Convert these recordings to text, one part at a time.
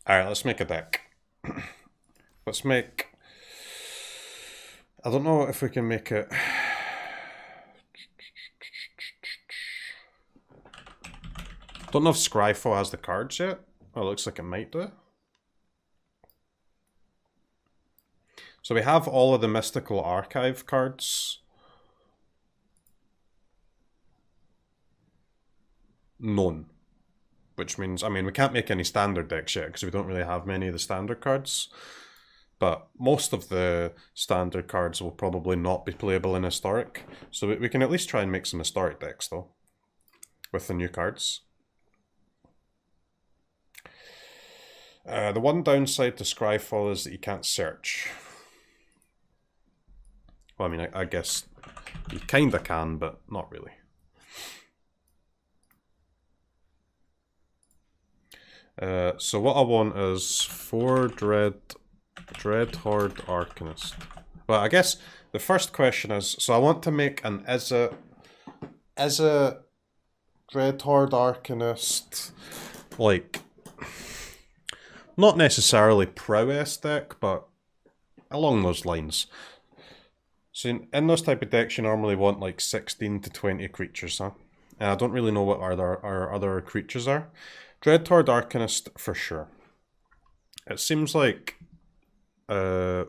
Alright, let's make a deck. Let's make... I don't know if we can make it... Don't know if Scryfall has the cards yet. Oh, it looks like it might do. So we have all of the Mystical Archive cards. Known. Which means, I mean, we can't make any standard decks yet because we don't really have many of the standard cards. But most of the standard cards will probably not be playable in Historic. So we can at least try and make some Historic decks though. With the new cards. The one downside to Scryfall is that you can't search. Well, I mean, I guess you kinda can, but not really. So what I want is 4 Dreadhorde Arcanist. Well, I guess the first question is, so I want to make an is a Dreadhorde Arcanist, like, not necessarily prowess deck, but along those lines. So in those type of decks, you normally want like 16 to 20 creatures, huh? And I don't really know what our other creatures are. Dreadhorde Arcanist for sure. It seems like 4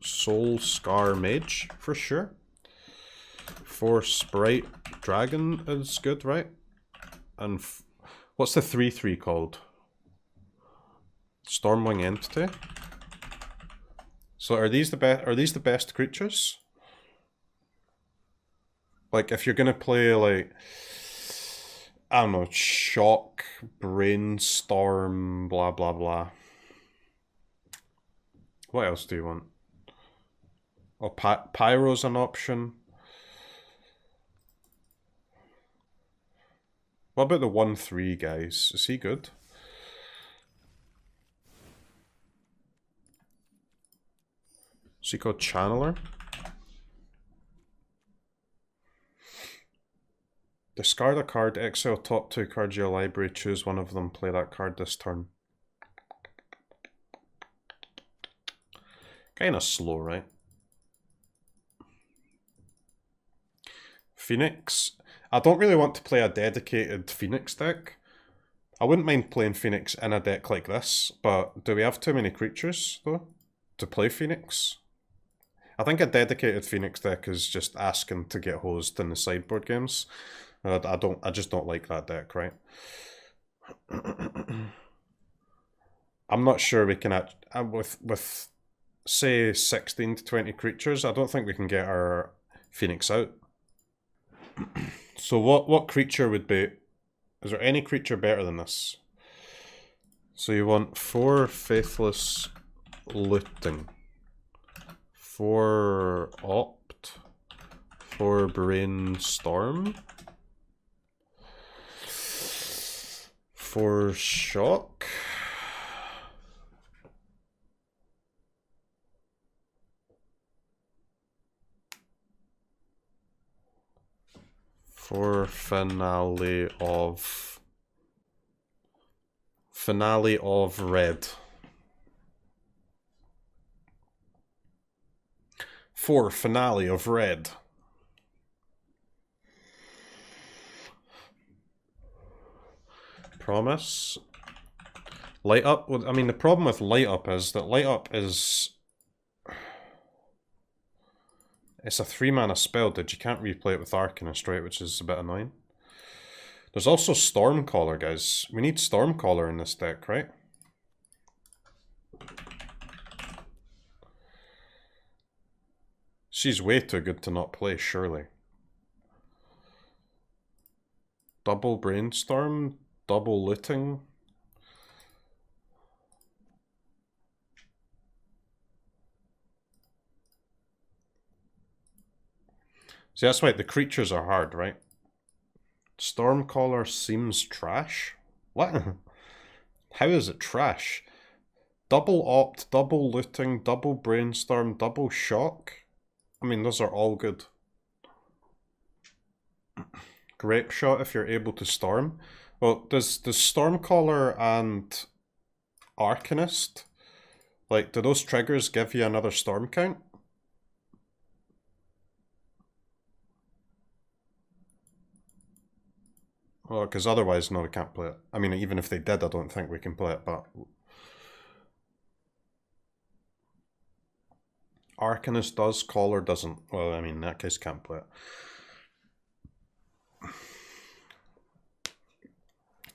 Soul Scar Mage for sure. 4 Sprite Dragon is good, right? And what's the 3/3 called? Stormwing Entity. So are these the best? Are these the best creatures? Like if you're gonna play like, I don't know, Shock, Brainstorm, blah blah blah. What else do you want? Oh, Pyro's an option. What about the 1/3 guys? Is he good? Is he called Channeler? Discard a card, exile top 2 cards of your library, choose one of them, play that card this turn. Kinda slow, right? Phoenix. I don't really want to play a dedicated Phoenix deck. I wouldn't mind playing Phoenix in a deck like this, but do we have too many creatures, though, to play Phoenix? I think a dedicated Phoenix deck is just asking to get hosed in the sideboard games. I just don't like that deck, right? I'm not sure we can with say 16 to 20 creatures. I don't think we can get our Phoenix out. So what creature would be? Is there any creature better than this? So you want 4 Faithless Looting, 4 Opt, 4 Brainstorm, 4 Shock. For Finale of Red. 4 Finale of Red. Promise. Light Up. I mean, the problem with Light Up is that Light Up is... It's a 3-mana spell, dude. You can't replay it with Arcanist, right? Which is a bit annoying. There's also Stormcaller, guys. We need Stormcaller in this deck, right? She's way too good to not play, surely. Double Brainstorm, double Looting. See, that's why the creatures are hard, right? Stormcaller seems trash. What? How is it trash? Double Opt, double Looting, double Brainstorm, double Shock. I mean, those are all good. Grape Shot if you're able to Storm. Well, does Stormcaller and Arcanist? Like, do those triggers give you another storm count? Well, because otherwise, no, we can't play it. I mean, even if they did, I don't think we can play it, but... Arcanist does, Caller doesn't. Well, I mean, in that case, can't play it.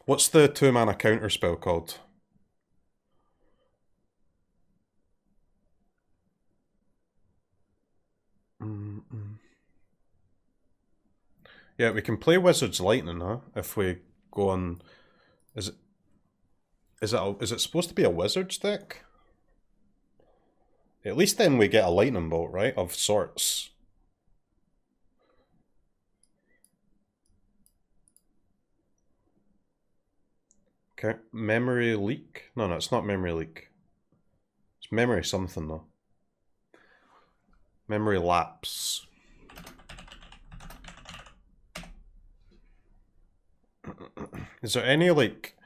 What's the 2-mana counter spell called? Yeah, we can play Wizard's Lightning, huh? If we go on... Is it supposed to be a Wizard's deck? At least then we get a Lightning Bolt, right? Of sorts. Okay, Memory Leak? No, it's not Memory Leak. It's Memory something, though. Memory Lapse. Is there any, like...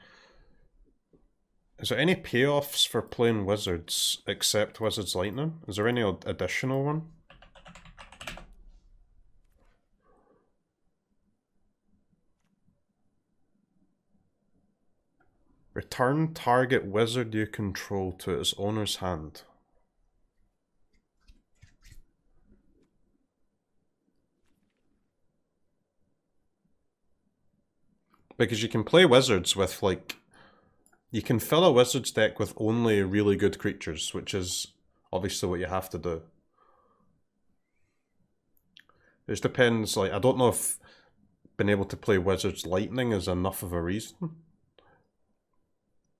Is there any payoffs for playing Wizards except Wizard's Lightning? Is there any additional one? Return target wizard you control to its owner's hand. Because you can play wizards with, like... You can fill a wizard's deck with only really good creatures, which is obviously what you have to do. It just depends, like, I don't know if being able to play Wizard's Lightning is enough of a reason.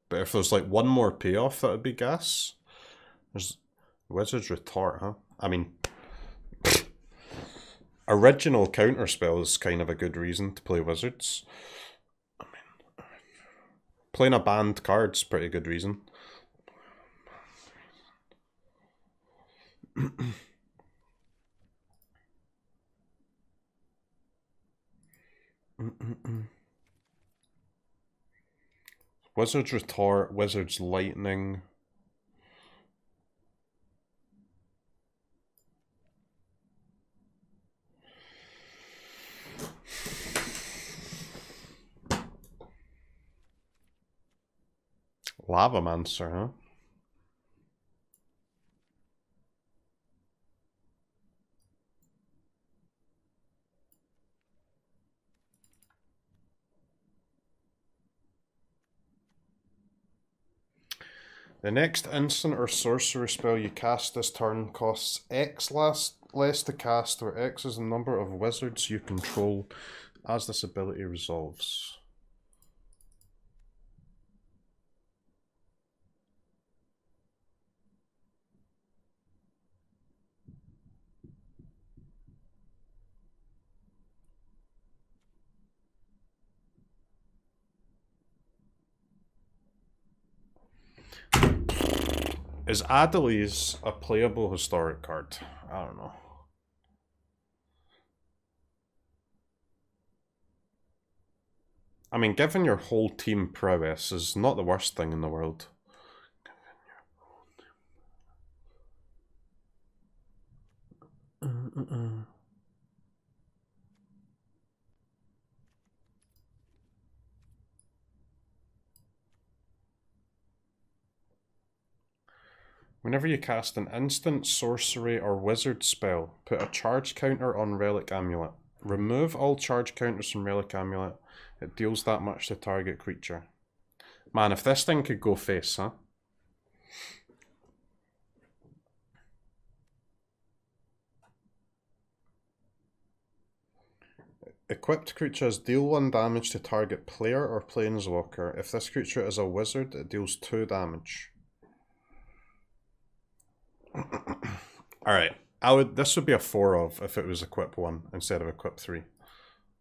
But if there's like one more payoff, that would be gas. There's Wizard's Retort, huh? I mean, original counterspell is kind of a good reason to play Wizards. I mean, playing a banned card's pretty good reason. Wizard's Retort, Wizard's Lightning. Lavamancer, huh? The next instant or sorcery spell you cast this turn costs X less to cast, where X is the number of wizards you control as this ability resolves. Is Adelise a playable historic card? I don't know. I mean, given your whole team prowess is not the worst thing in the world. Whenever you cast an instant, sorcery, or wizard spell, put a charge counter on Relic Amulet. Remove all charge counters from Relic Amulet. It deals that much to target creature. Man, if this thing could go face, huh? Equipped creatures deal 1 damage to target player or planeswalker. If this creature is a wizard, it deals 2 damage. Alright, this would be a 4 of if it was equip 1 instead of equip 3.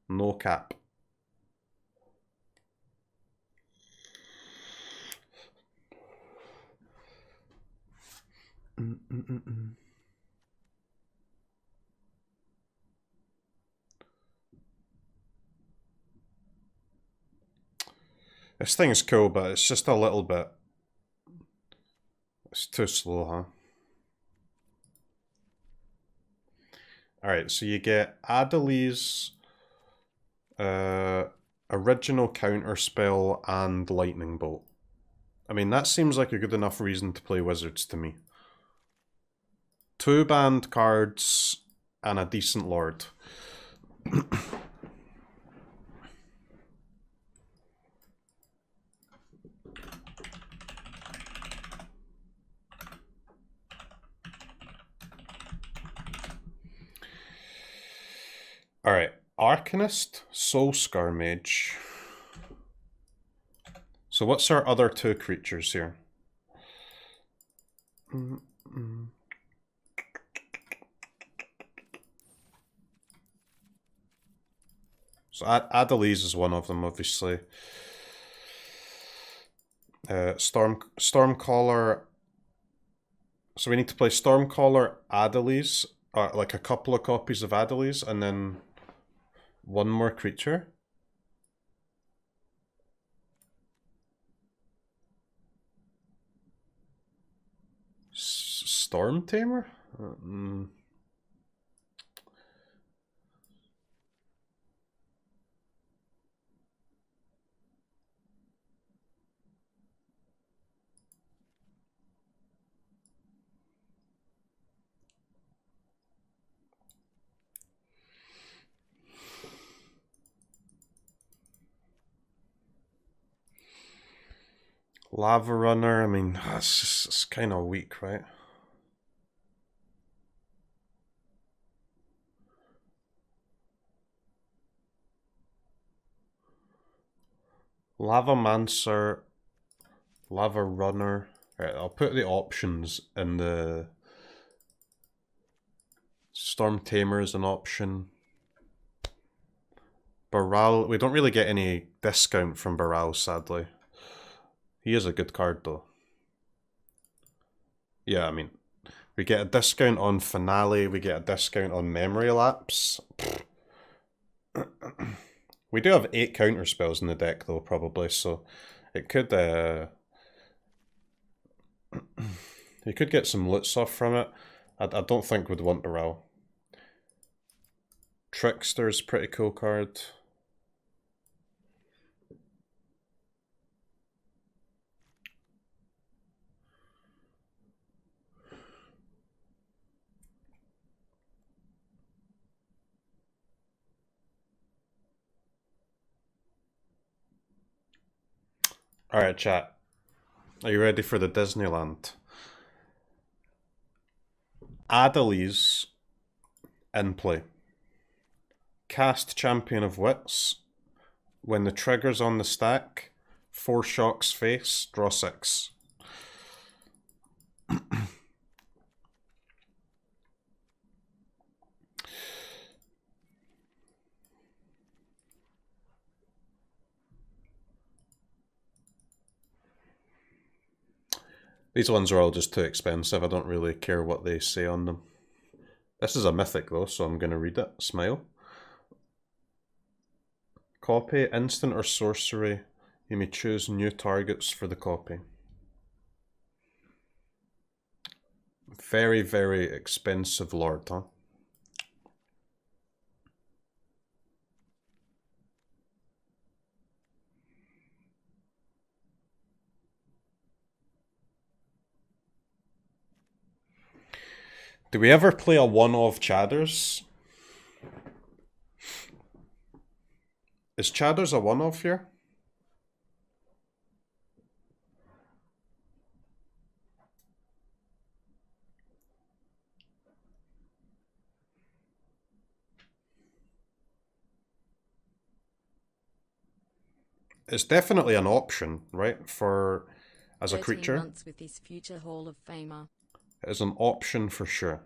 No cap. This thing is cool, but it's just a little bit It's too slow, huh? Alright, so you get Adeli's original counterspell and lightning bolt. I mean, that seems like a good enough reason to play wizards to me. 2 banned cards and a decent lord. Alright, Arcanist, Soulscar Mage. So what's our other 2 creatures here? So Adeliz is one of them, obviously. Stormcaller. So we need to play Stormcaller, Adeliz, like a couple of copies of Adeliz, and then one more creature. Storm Tamer? Lava Runner, I mean, it's kind of weak, right? Lava Mancer, Lava Runner. Right, I'll put the options in the Storm Tamer is an option. Baral, we don't really get any discount from Baral, sadly. He is a good card though. Yeah, I mean, we get a discount on Finale, we get a discount on Memory Lapse. We do have 8 counter spells in the deck though, probably, so it could you could get some loot stuff from it. I don't think we'd want Baral. Trickster's pretty cool card. Alright, chat. Are you ready for the Disneyland? Adeliz in play. Cast Champion of Wits. When the trigger's on the stack, 4 shocks face, draw 6. These ones are all just too expensive. I don't really care what they say on them. This is a mythic though, so I'm going to read it. Smile. Copy, instant or sorcery. You may choose new targets for the copy. Very, very expensive lord, huh? Do we ever play a one-of Chadders? Is Chadders a one-of here? It's definitely an option, right? For as a creature. Months with this future Hall of Famer. It is an option for sure.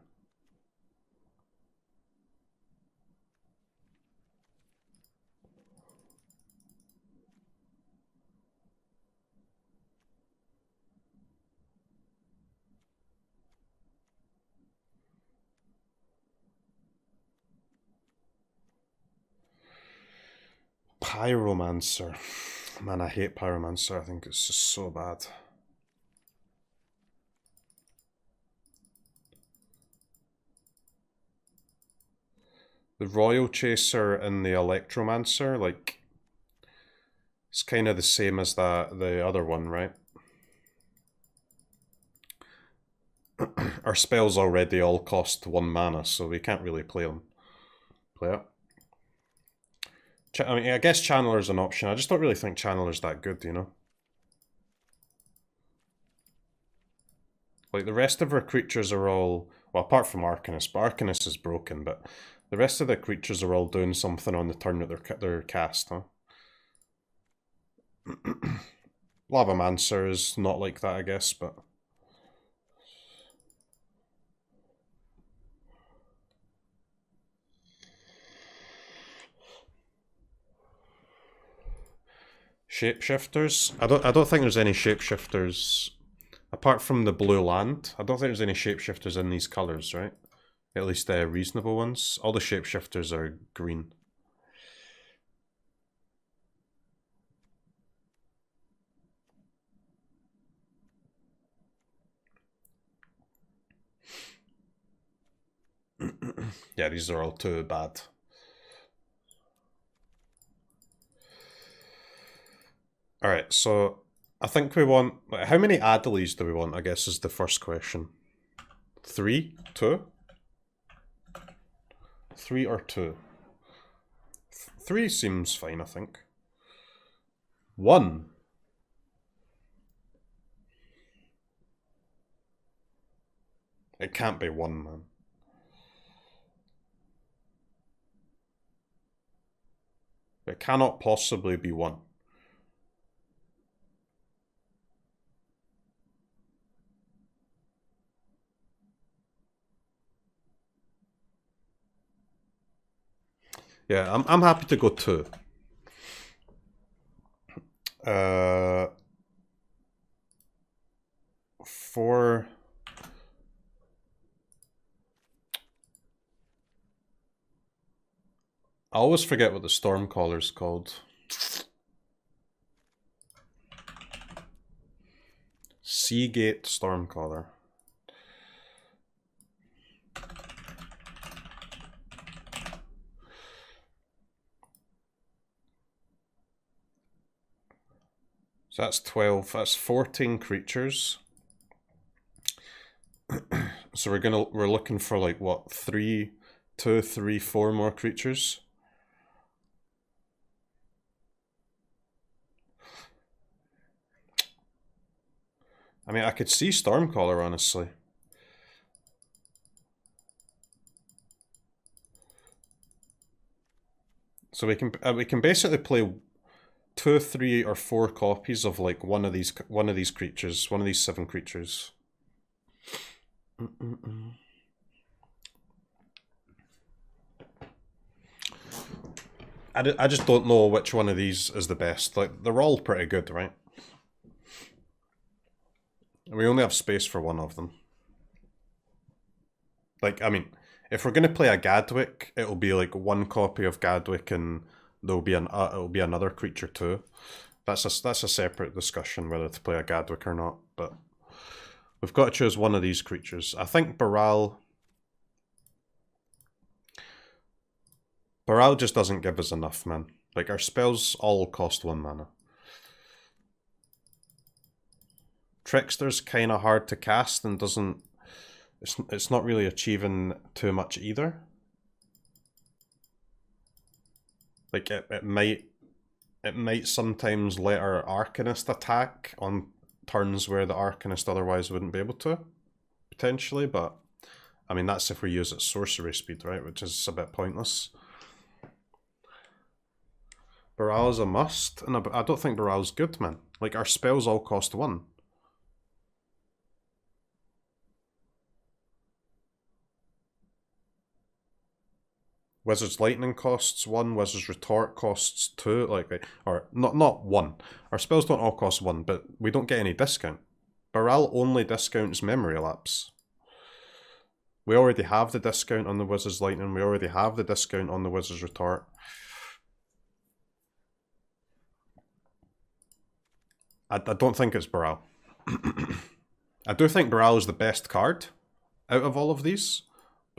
Pyromancer. Man, I hate Pyromancer. I think it's just so bad. the Royal Chaser and the Electromancer, like, it's kind of the same as the other one, right? Our spells already all cost 1 mana, so we can't really play them. Play it. I mean, I guess Channeler's an option. I just don't really think Channeler's that good, you know? Like, the rest of our creatures are all... Well, apart from Arcanist, but Arcanist is broken, but the rest of the creatures are all doing something on the turn that they're cast, huh? Lavamancer is not like that, I guess, but... Shapeshifters? I don't think there's any shapeshifters apart from the blue land. I don't think there's any shapeshifters in these colours, right? At least reasonable ones. All the shapeshifters are green. Yeah, these are all too bad. Alright, so I think we want... How many Adelies do we want, I guess, is the first question. 3? 2? 3 or 2? 3 seems fine, I think. 1? It can't be 1, man. It cannot possibly be 1. Yeah, I'm happy to go 2. 4. I always forget what the Stormcaller's called. Seagate Stormcaller. So that's 12. That's 14 creatures. So we're looking for like what, 2, 3, 4 more creatures. I mean, I could see Stormcaller, honestly. So we can basically play 2, 3, or 4 copies of like one of these creatures, one of these 7 creatures. I just don't know which one of these is the best. Like, they're all pretty good, right? We only have space for one of them. Like, I mean, if we're gonna play a Gadwick, it'll be like 1 copy of Gadwick, and there'll be it'll be another creature too. That's a separate discussion whether to play a Gadwick or not. But we've got to choose one of these creatures. I think Baral just doesn't give us enough, man. Like, our spells all cost 1 mana. Trickster's kind of hard to cast and doesn't... It's not really achieving too much either. Like, it might sometimes let our Arcanist attack on turns where the Arcanist otherwise wouldn't be able to, potentially, but I mean, that's if we use its sorcery speed, right, which is a bit pointless. Baral's a must, and I don't think Baral's good, man. Like, our spells all cost 1. Wizard's Lightning costs 1, Wizard's Retort costs 2, like, or not 1. Our spells don't all cost 1, but we don't get any discount. Baral only discounts Memory Lapse. We already have the discount on the Wizard's Lightning, we already have the discount on the Wizard's Retort. I don't think it's Baral. I do think Baral is the best card out of all of these,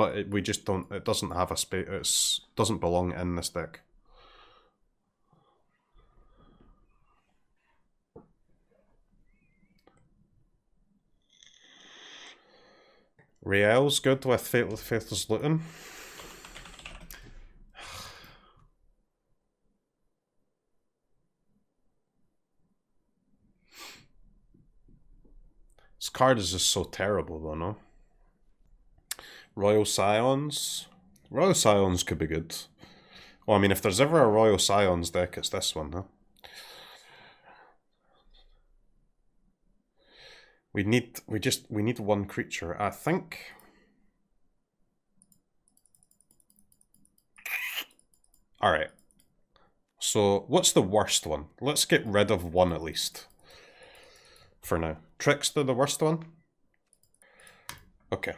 but we just don't. It doesn't have a space. It doesn't belong in this deck. Riel's good with Faithless Looting. This card is just so terrible though, no? Royal Scions. Royal Scions could be good. Well, I mean, if there's ever a Royal Scions deck, it's this one, huh? We need one creature. I think. Alright. So, what's the worst one? Let's get rid of one at least. For now. Trickster, the worst one? Okay.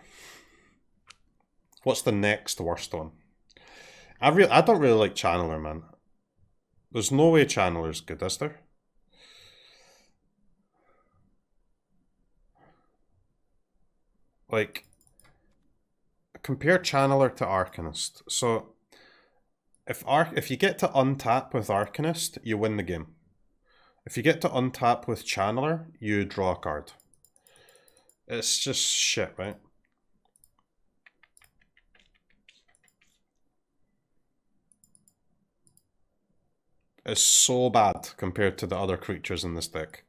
What's the next worst one? I don't really like Channeler, man. There's no way Channeler's good, is there? Like, compare Channeler to Arcanist. So, if you get to untap with Arcanist, you win the game. If you get to untap with Channeler, you draw a card. It's just shit, right? It's so bad compared to the other creatures in this deck.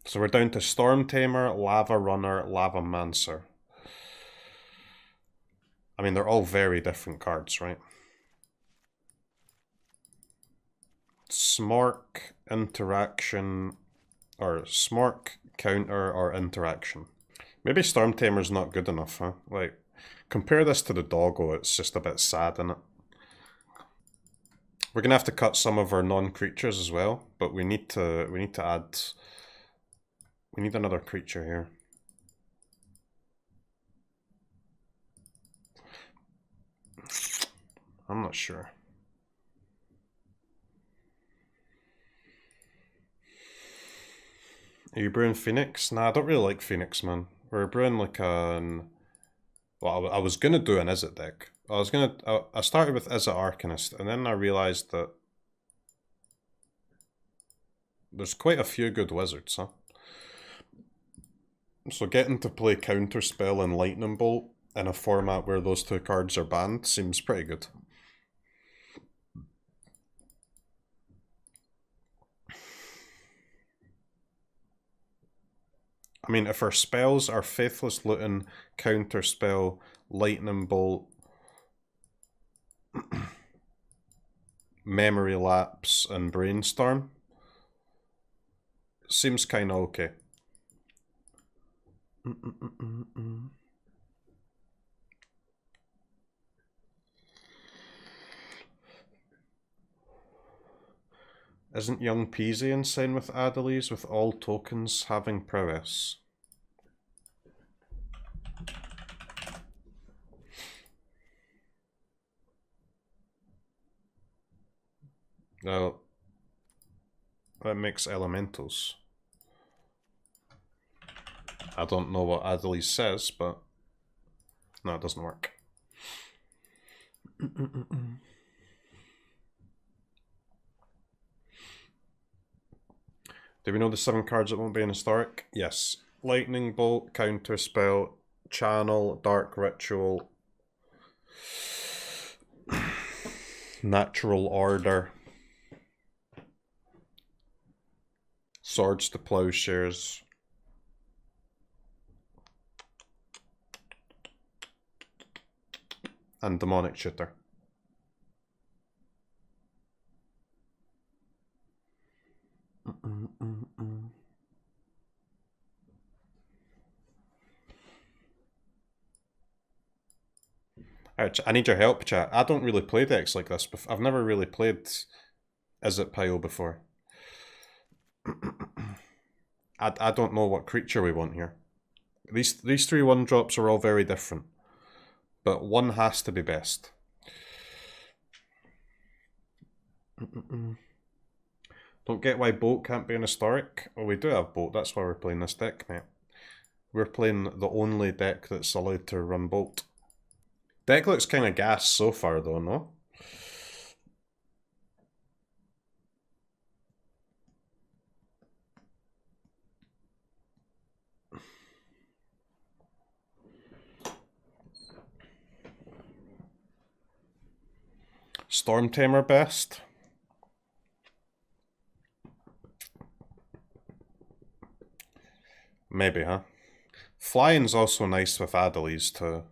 So we're down to Storm Tamer, Lava Runner, Lava Mancer. I mean, they're all very different cards, right? Smork, Interaction, or Smork, Counter, or Interaction. Maybe Storm Tamer's not good enough, huh? Like, compare this to the Doggo, it's just a bit sad, innit? We're gonna have to cut some of our non-creatures as well, but we need to add... We need another creature here. I'm not sure. Are you brewing Phoenix? Nah, I don't really like Phoenix, man. We're brewing like an... Well, I was gonna do an Izzet deck. I started with Izzet Arcanist, and then I realized that there's quite a few good wizards, huh? So getting to play Counterspell and Lightning Bolt in a format where those two cards are banned seems pretty good. I mean, if our spells are Faithless Looting, Counterspell, Lightning Bolt, Memory Lapse, and Brainstorm, seems kinda okay. Isn't Young Peasy insane with Adelise with all tokens having prowess? No. That makes elementals. I don't know what Adelise says, but no, it doesn't work. Do we know the 7 cards that won't be in Historic? Yes. Lightning Bolt, Counterspell, Channel, Dark Ritual, Natural Order, Swords to Plowshares, and Demonic Shooter. I need your help, chat. I don't really play decks like this before. I've never really played Izzet Pile before. I don't know what creature we want here. These 3 1-drops are all very different, but one has to be best. Don't get why Bolt can't be an historic. Oh, we do have Bolt, that's why we're playing this deck, mate. We're playing the only deck that's allowed to run Bolt. Deck looks kind of gas so far though, no? Storm Tamer best. Maybe, huh? Flying's also nice with Adelise too.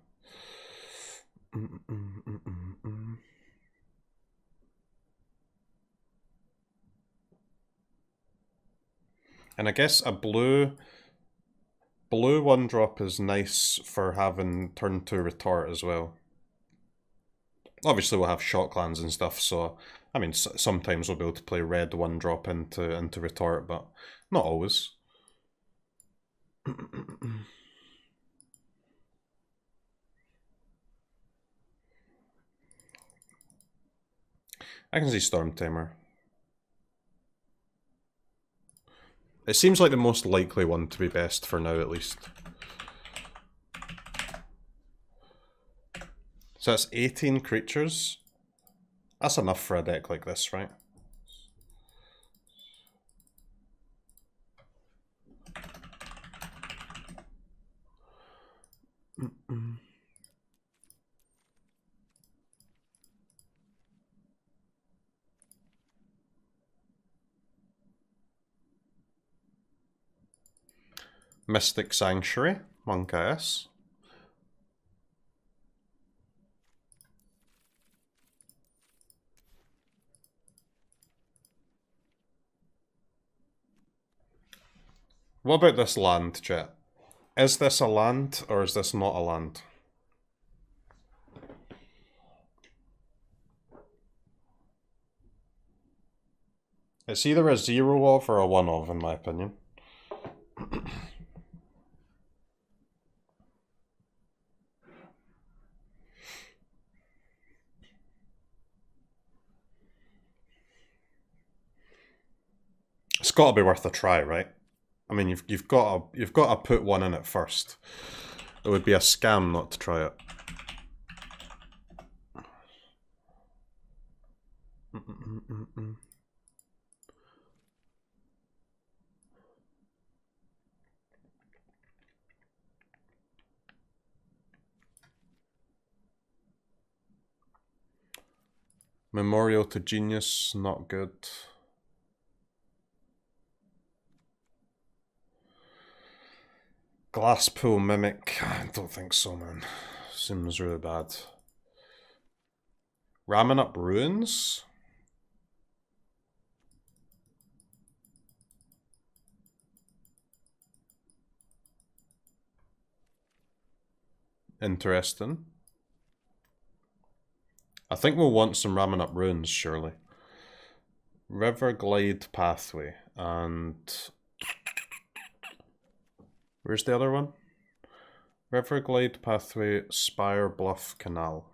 And I guess a blue 1-drop is nice for having turn 2 retort as well. Obviously we'll have shot clans and stuff, so I mean sometimes we'll be able to play red 1-drop into retort, but not always. I can see Storm Tamer. It seems like the most likely one to be best for now, at least. So that's 18 creatures. That's enough for a deck like this, right? Mystic Sanctuary, Monk S. What about this land, chat? Is this a land or is this not a land? It's either a 0 of or a 1 of, in my opinion. It's got to be worth a try, right? I mean, you've got to put one in it first. It would be a scam not to try it. Memorial to Genius, not good. Glasspool Mimic, I don't think so, man. Seems really bad. Ramming up Ruins? Interesting. I think we'll want some Ramming Up Ruins, surely. Riverglide Pathway, and... Where's the other one? Riverglide Pathway, Spire Bluff Canal.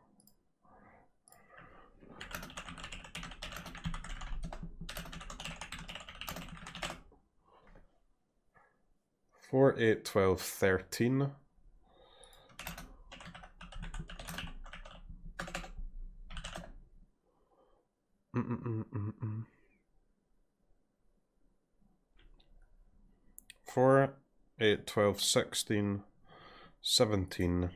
Four, 8, 12, 13. Four, 8, 12, 16, 17.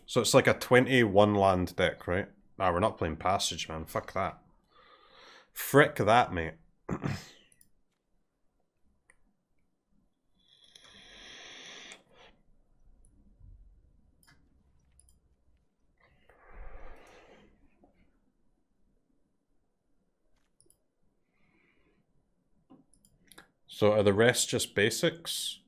So it's like a 21 land deck, right? Nah, we're not playing Passage, man. Fuck that. Frick that, mate. So are the rest just basics?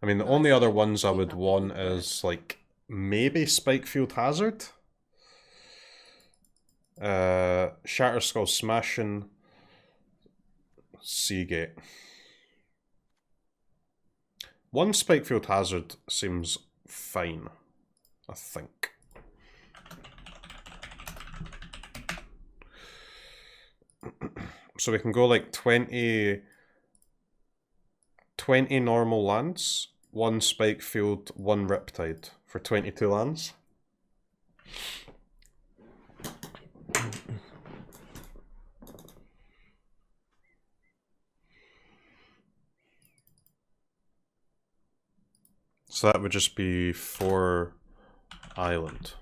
I mean, the only other ones I would want is, like, maybe Spikefield Hazard? Shatterskull Smashing, Seagate. One Spikefield Hazard seems fine, I think. So we can go like 20 normal lands, 1 Spike Field, 1 Riptide for 22 lands. So that would just be 4 island.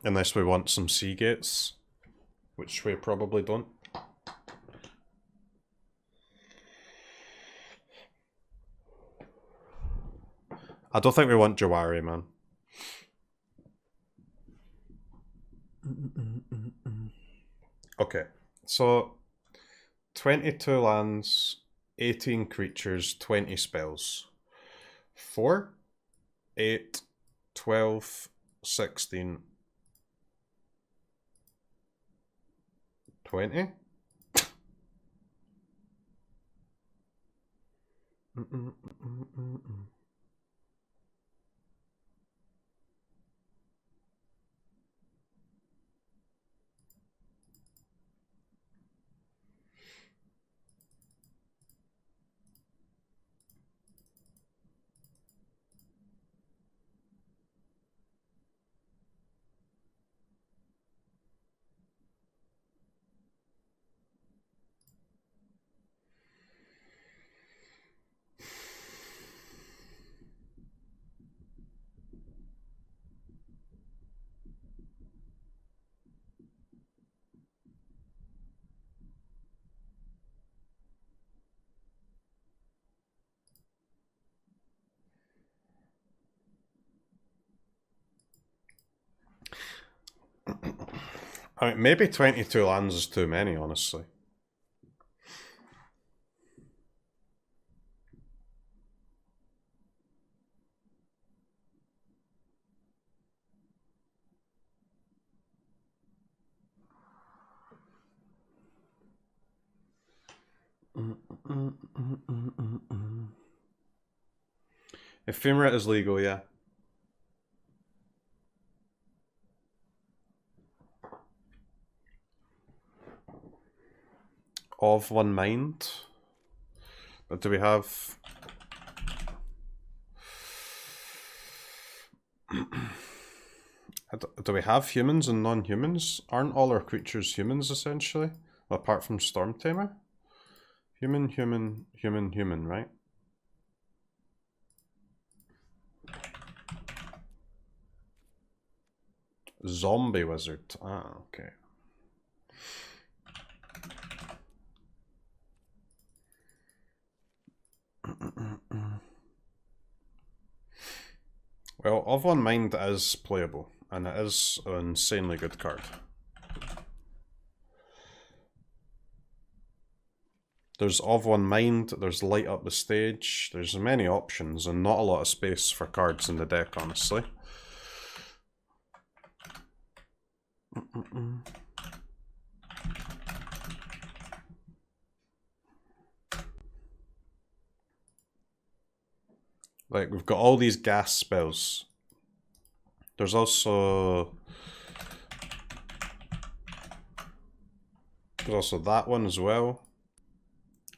Unless we want some sea gates, which we probably don't. I don't think we want Jawari, man. Okay, so 22 lands, 18 creatures, 20 spells. 4, 8, 12, 16, 20? I mean, maybe 22 lands is too many, honestly. Ephemerate is legal, yeah. Of One Mind. But do we have... do we have humans and non-humans? Aren't all our creatures humans, essentially? Apart from Storm Tamer? Human, human, human, human, right? Zombie wizard. Ah, okay. Well, Of One Mind is playable, and it is an insanely good card. There's Of One Mind, there's Light Up the Stage, there's many options, and not a lot of space for cards in the deck, honestly. Like, we've got all these gas spells. There's also that one as well.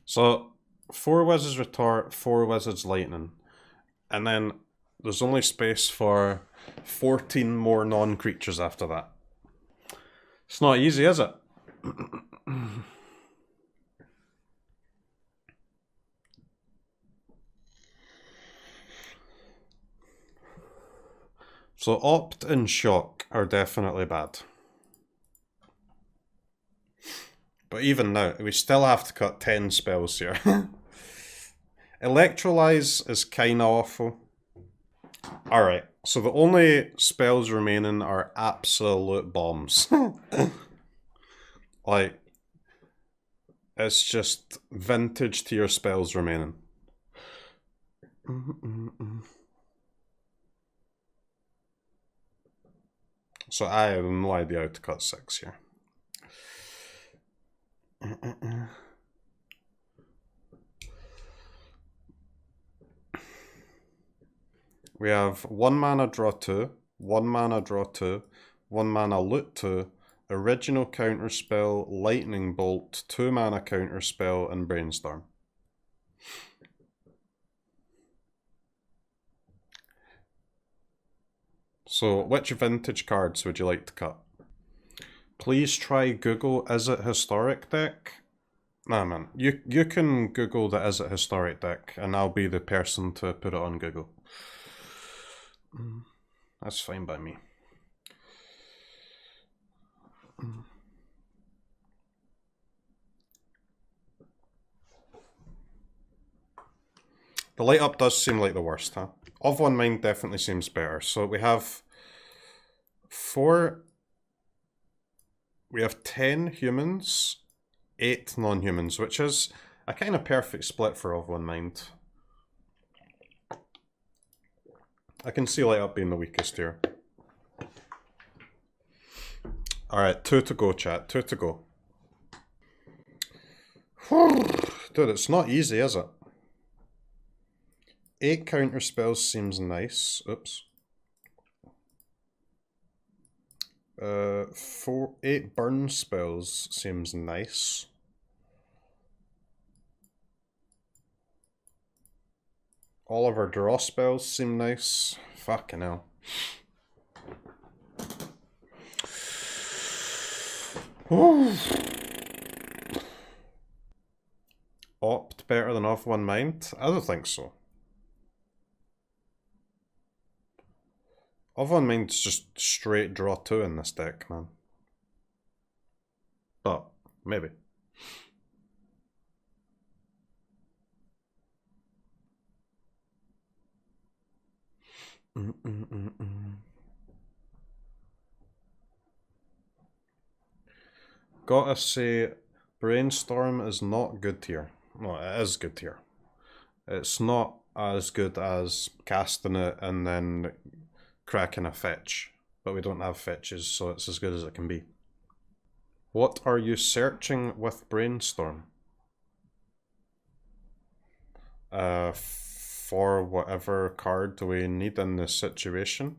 So 4 Wizards Retort, 4 Wizards Lightning. And then there's only space for 14 more non-creatures after that. It's not easy, is it? So Opt and Shock are definitely bad. But even now, we still have to cut 10 spells here. Electrolyze is kinda awful. Alright, so the only spells remaining are absolute bombs. Like, it's just vintage tier spells remaining. So I have no idea how to cut 6 here. We have 1 mana draw 2, 1 mana draw 2, 1 mana Loot 2, Original Counterspell, Lightning Bolt, 2 mana Counterspell, and Brainstorm. So, which vintage cards would you like to cut? Please try Google Is It Historic deck. Nah man, you can Google the Is It Historic deck and I'll be the person to put it on Google. That's fine by me. The light up does seem like the worst, huh? Of One Mind definitely seems better. So we have 10 humans, 8 non-humans, which is a kind of perfect split for Of One Mind. I can see light up being the weakest here. Alright, 2 to go, chat. 2 to go. Dude, it's not easy, is it? 8 counter spells seems nice. Oops. 8 burn spells seems nice. All of our draw spells seem nice. Fucking hell. Opt better than Of One Mind? I don't think so. Of One Mind's just straight draw 2 in this deck, man. But, maybe. Gotta say, Brainstorm is not good tier. Well, it is good tier. It's not as good as casting it and then cracking a fetch. But we don't have fetches, so it's as good as it can be. What are you searching with Brainstorm? For whatever card we need in this situation.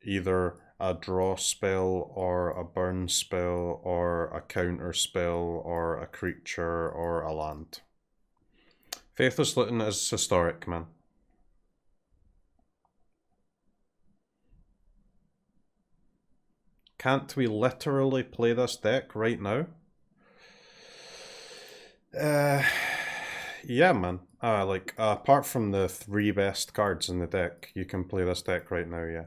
Either a draw spell, or a burn spell, or a counter spell, or a creature, or a land. Faithless Looting is historic, man. Can't we literally play this deck right now? Yeah, man. Like, apart from the 3 best cards in the deck, you can play this deck right now, yeah.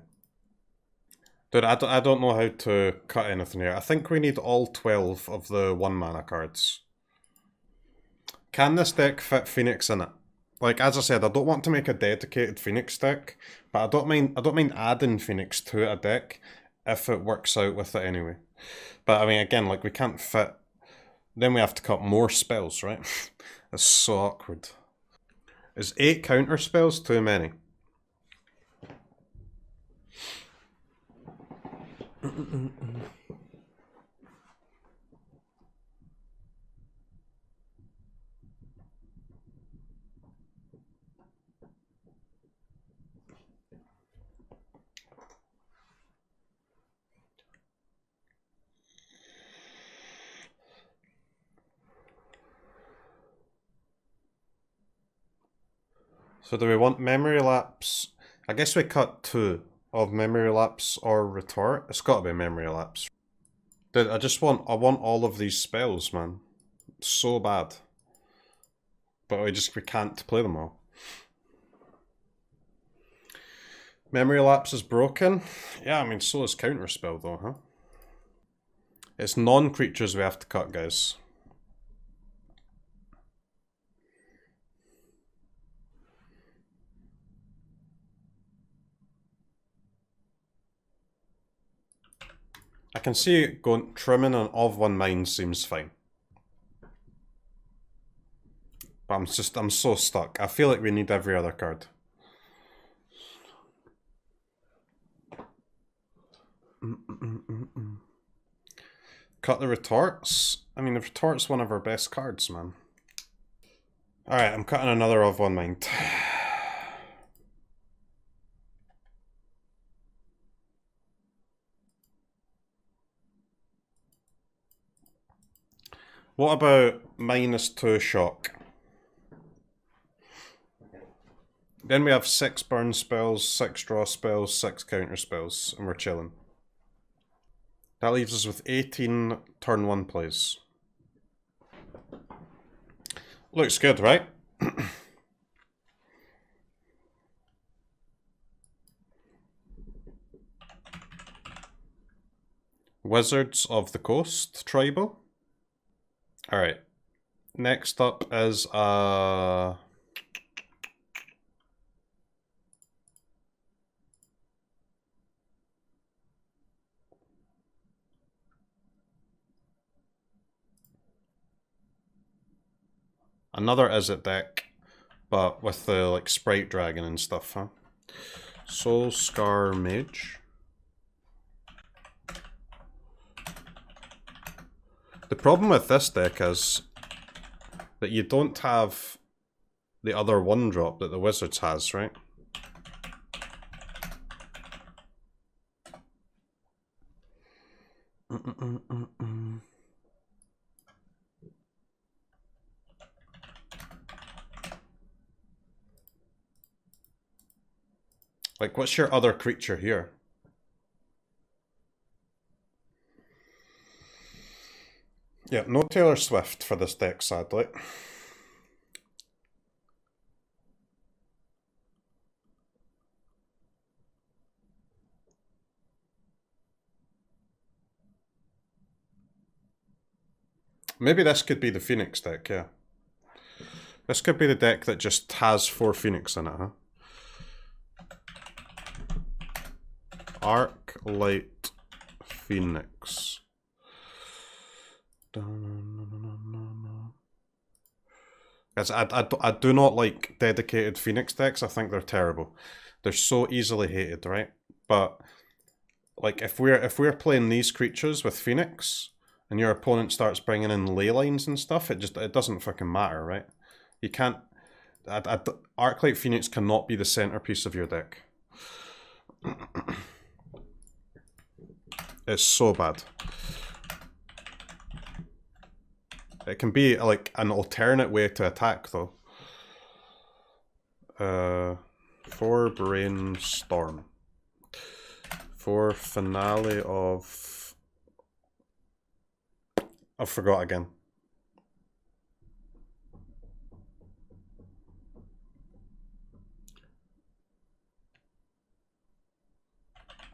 Dude, I don't know how to cut anything here. I think we need all 12 of the 1 mana cards. Can this deck fit Phoenix in it? Like, as I said, I don't want to make a dedicated Phoenix deck, but I don't mind adding Phoenix to a deck if it works out with it anyway. But I mean, again, like, we can't fit. Then we have to cut more spells, right? That's so awkward. Is 8 counter spells too many? So do we want Memory Lapse? I guess we cut 2 of Memory Lapse or Retort. It's gotta be Memory Lapse. Dude, I want all of these spells, man. So bad. But we can't play them all. Memory Lapse is broken? Yeah, I mean, so is Counterspell though, huh? It's non-creatures we have to cut, guys. I can see going trimming an Of One Mind seems fine. But I'm so stuck. I feel like we need every other card. Cut the Retorts? I mean, the Retort's one of our best cards, man. Alright, I'm cutting another Of One Mind. What about -2 shock? Then we have 6 burn spells, 6 draw spells, 6 counter spells, and we're chilling. That leaves us with 18 turn 1 plays. Looks good, right? Wizards of the Coast Tribal. Alright. Next up is another Izzet deck, but with the like Sprite Dragon and stuff, huh? Soul Scar Mage. The problem with this deck is that you don't have the other 1-drop that the Wizards has, right? Like, what's your other creature here? Yeah, no Taylor Swift for this deck, sadly. Maybe this could be the Phoenix deck, yeah. This could be the deck that just has 4 Phoenix in it, huh? Arc Light Phoenix. Guys, I do not like dedicated Phoenix decks. I think they're terrible. They're so easily hated, right? But like if we're playing these creatures with Phoenix and your opponent starts bringing in ley lines and stuff, it doesn't fucking matter, right? You can't. Arclight Phoenix cannot be the centerpiece of your deck. It's so bad. It can be like an alternate way to attack, though. For Brainstorm. For finale of... I forgot again.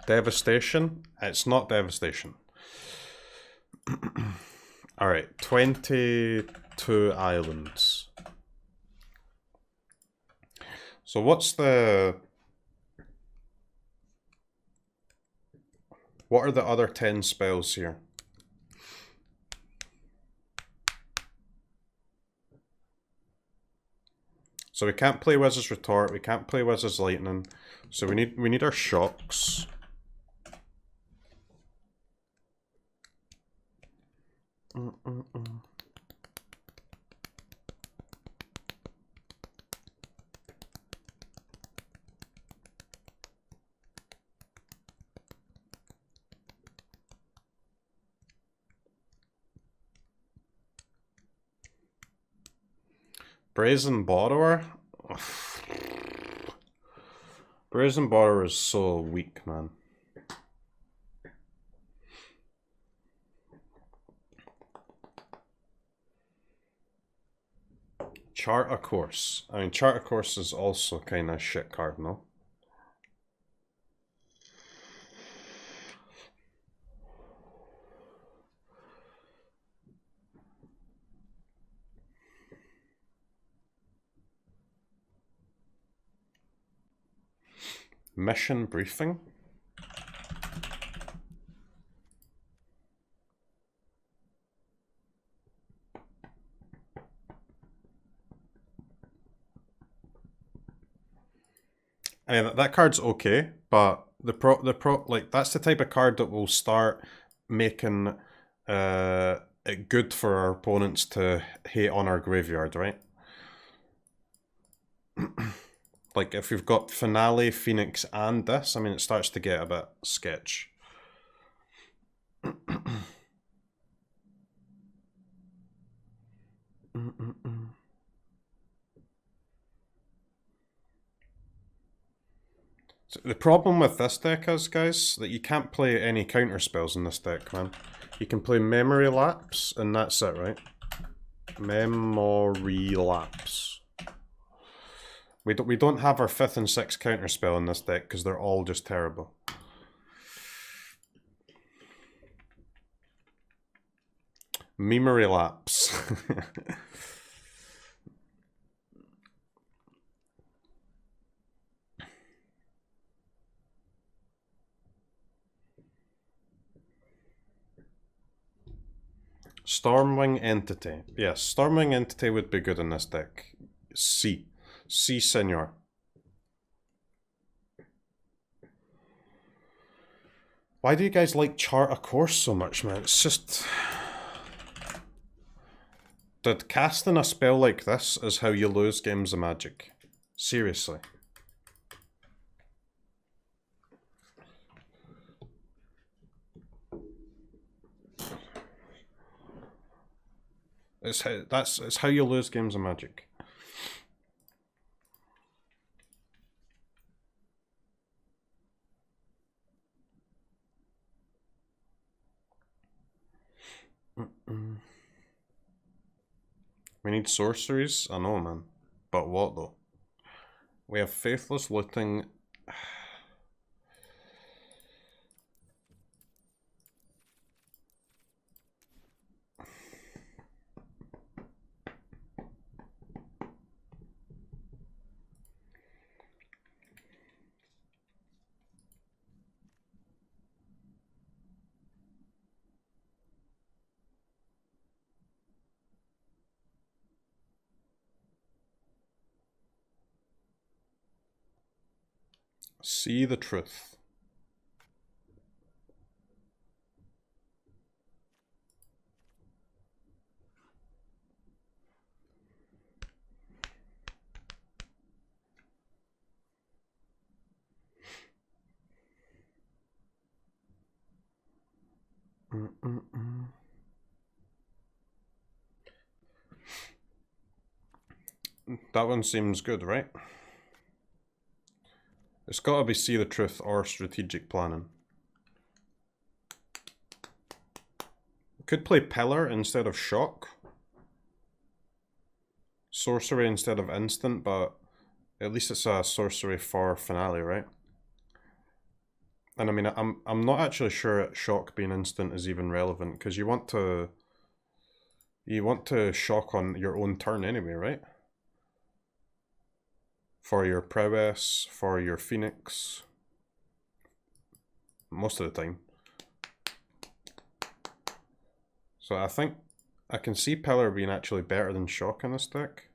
Devastation? It's not Devastation. Alright, 22 islands. So what's the... What are the other 10 spells here? So we can't play Wizard's Retort, we can't play Wizard's Lightning. So we need our shocks. Brazen Borrower? Brazen Borrower is so weak, man. Chart a Course. I mean, Chart a Course is also kind of a shit card, no? Mission Briefing? I mean, that card's okay, but like that's the type of card that will start making it good for our opponents to hate on our graveyard, right? Like if we've got Finale, Phoenix, and this, I mean, it starts to get a bit sketch. The problem with this deck is, guys, that you can't play any counter spells in this deck, man. You can play Memory Lapse, and that's it, right? Memory Lapse. We don't have our 5th and 6th counter spell in this deck because they're all just terrible. Memory Lapse. Stormwing Entity. Yes, Stormwing Entity would be good in this deck. C, senor. Why do you guys like Chart a Course so much, man? It's just... Did casting a spell like this is how you lose games of Magic? Seriously. It's how you lose games of Magic. We need sorceries? I know, man. But what, though? We have Faithless Looting. See the truth. That one seems good, right? It's got to be See the Truth or Strategic Planning. Could play Pillar instead of Shock. Sorcery instead of Instant, but at least it's a sorcery for Finale, right? And I mean, I'm not actually sure Shock being instant is even relevant, because you want to shock on your own turn anyway, right? For your prowess, for your Phoenix. Most of the time. So I think I can see Pillar being actually better than Shock in this deck.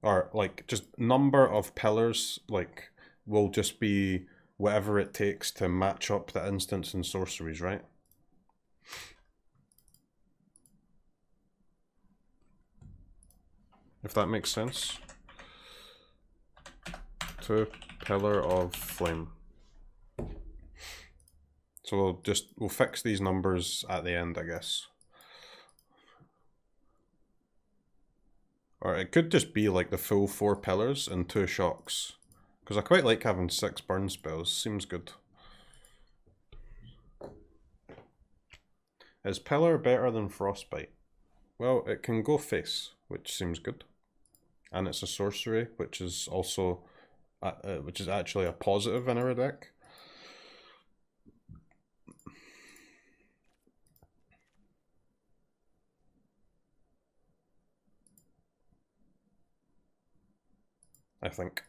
Or like just number of pillars like will just be whatever it takes to match up the instants and sorceries, right? If that makes sense. 2 Pillar of Flame. So we'll fix these numbers at the end, I guess. Or it could just be like the full 4 pillars and 2 shocks. Because I quite like having 6 burn spells, seems good. Is Pillar better than Frostbite? Well, it can go face, which seems good. And it's a sorcery, which is also, which is actually a positive in our deck. I think.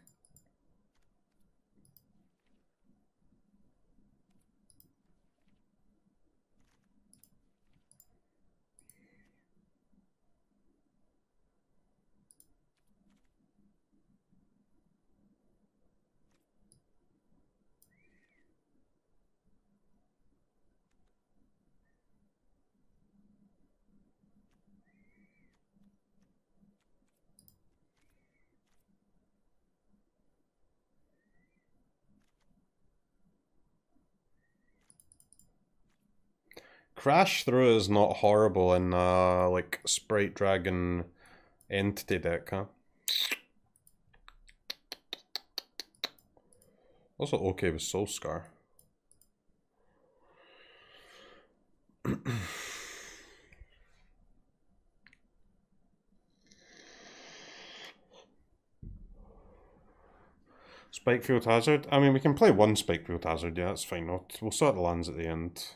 Crash Through is not horrible in like Sprite Dragon Entity deck, huh? Also okay with Soul Scar. Spikefield Hazard? I mean, we can play one Spikefield Hazard, yeah, that's fine. We'll sort the lands at the end.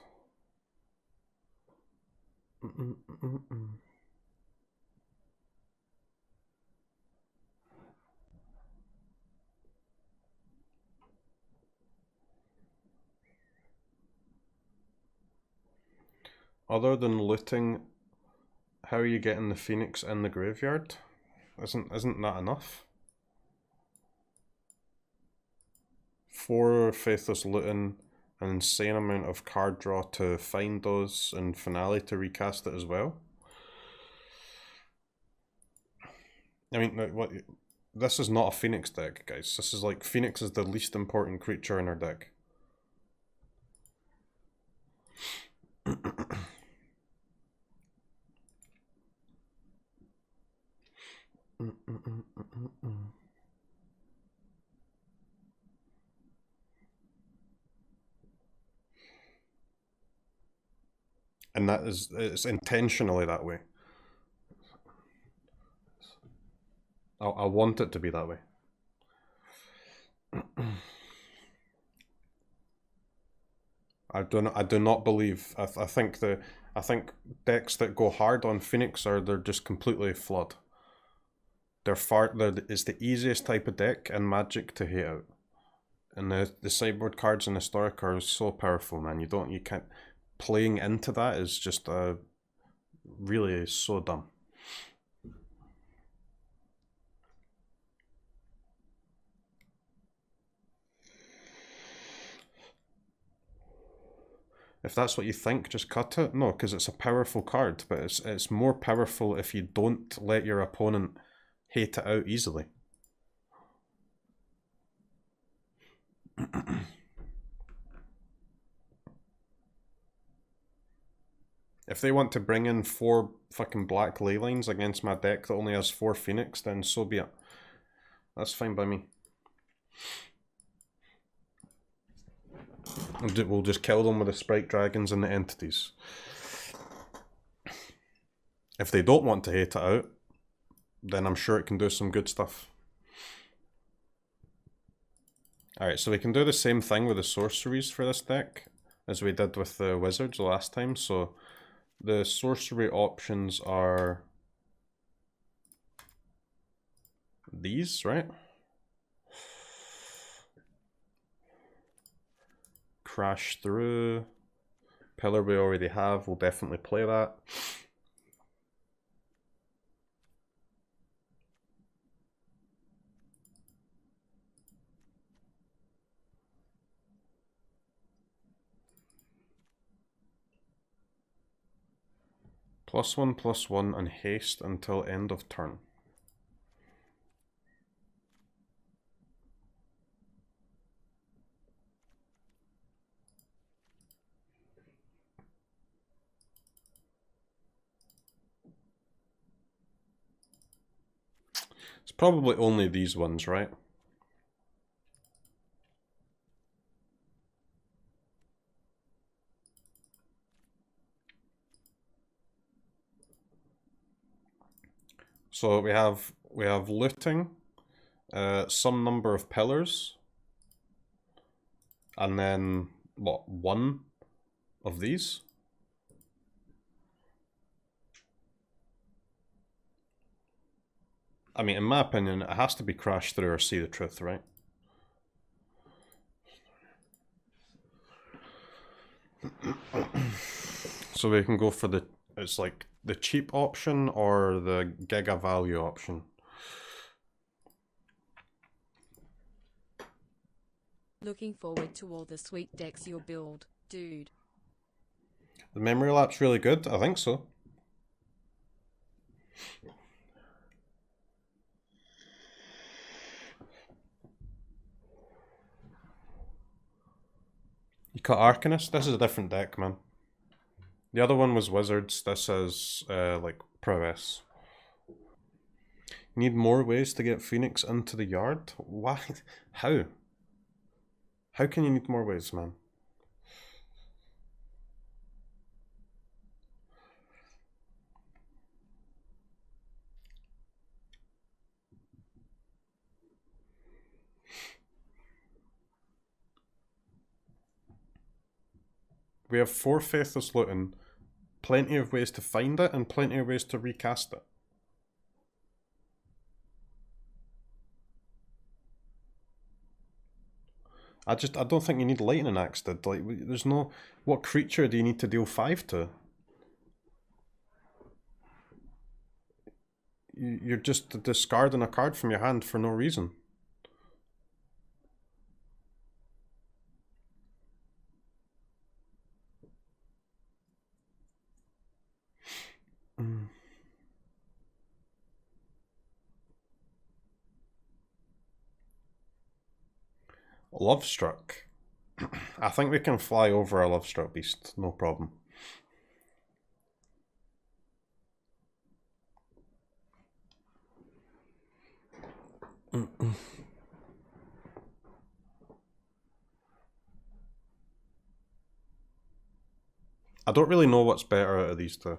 Other than looting, how are you getting the Phoenix in the graveyard? Isn't that enough? 4 Faithless Looting, an insane amount of card draw to find those, and Finale to recast it as well. I mean, what? This is not a Phoenix deck, guys. This is like, Phoenix is the least important creature in our deck. And that is, it's intentionally that way. I want it to be that way. I do not believe. I think decks that go hard on Phoenix they're just completely flawed. It's the easiest type of deck in Magic to hate out. And the sideboard cards in Historic are so powerful, man. You can't, playing into that is just really so dumb. If that's what you think, just cut it. No, because it's a powerful card, but it's more powerful if you don't let your opponent hate it out easily. If they want to bring in 4 fucking black ley lines against my deck that only has 4 Phoenix, then so be it. That's fine by me. We'll just kill them with the Sprite Dragons and the entities. If they don't want to hate it out, then I'm sure it can do some good stuff. Alright, so we can do the same thing with the sorceries for this deck as we did with the wizards last time. So the sorcery options are these, right? Crash Through. Pillar we already have, we'll definitely play that. +1/+1 and haste until end of turn. It's probably only these ones, right? So we have looting, some number of pillars, and then what, 1 of these? I mean, in my opinion, it has to be Crash Through or See the Truth, right? So we can go for it's like the cheap option or the giga value option. Looking forward to all the sweet decks you'll build, dude. The memory lapse really good? I think so. You cut Arcanist? This is a different deck, man. The other one was Wizards, this is like Prowess. Need more ways to get Phoenix into the yard? Why? How? How can you need more ways, man? We have 4 Faithless Looting, plenty of ways to find it, and plenty of ways to recast it. I don't think you need Lightning Axe, did. Like, there's no... What creature do you need to deal 5 to? You're just discarding a card from your hand for no reason. Lovestruck. I think we can fly over a Lovestruck beast, no problem. I don't really know what's better out of these two.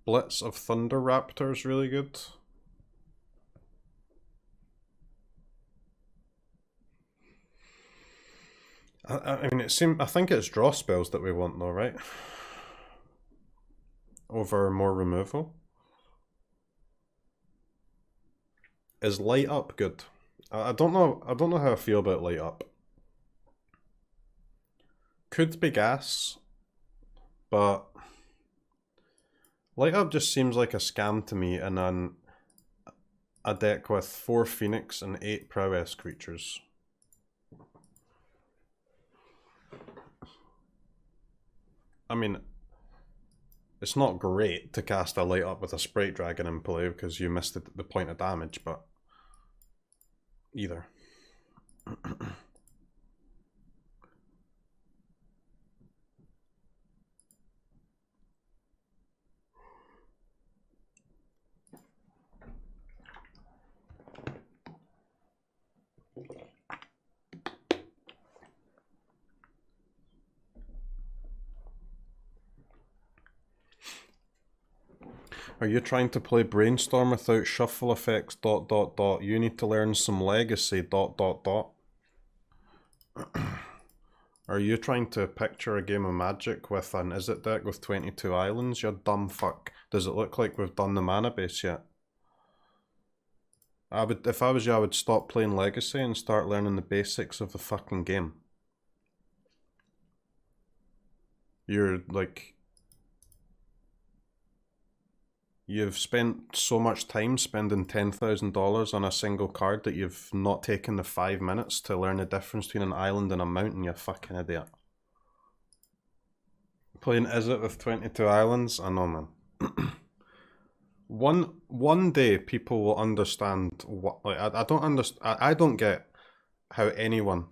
Blitz of Thunder Raptor is really good. I mean, I think it's draw spells that we want though, right? Over more removal. Is Light Up good? I don't know how I feel about Light Up. Could be gas, but Light Up just seems like a scam to me in a deck with 4 Phoenix and 8 Prowess creatures. I mean, it's not great to cast a Light Up with a Sprite Dragon in play because you missed the point of damage, but either. Are you trying to play Brainstorm without shuffle effects, ... You need to learn some legacy, ... Are you trying to picture a game of Magic with an Izzet deck with 22 islands, you dumb fuck? Does it look like we've done the mana base yet? If I was you, I would stop playing Legacy and start learning the basics of the fucking game. You're like... You've spent so much time spending $10,000 on a single card that you've not taken the 5 minutes to learn the difference between an island and a mountain, you fucking idiot. Playing Izzet with 22 islands? I know, man. One day people will understand what... Like, I don't get how anyone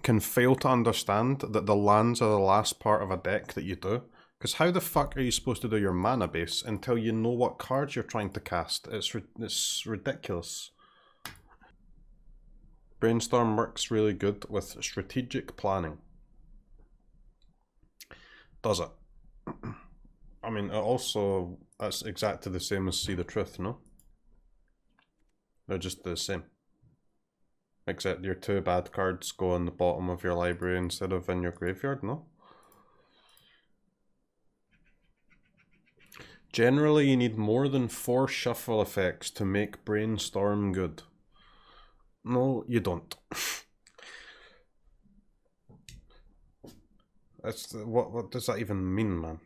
can fail to understand that the lands are the last part of a deck that you do. Because how the fuck are you supposed to do your mana base until you know what cards you're trying to cast? It's ridiculous. Brainstorm works really good with strategic planning. Does it? I mean, that's exactly the same as See the Truth, no? They're just the same. Except your 2 bad cards go on the bottom of your library instead of in your graveyard, no? Generally, you need more than 4 shuffle effects to make Brainstorm good. No, you don't. What does that even mean, man?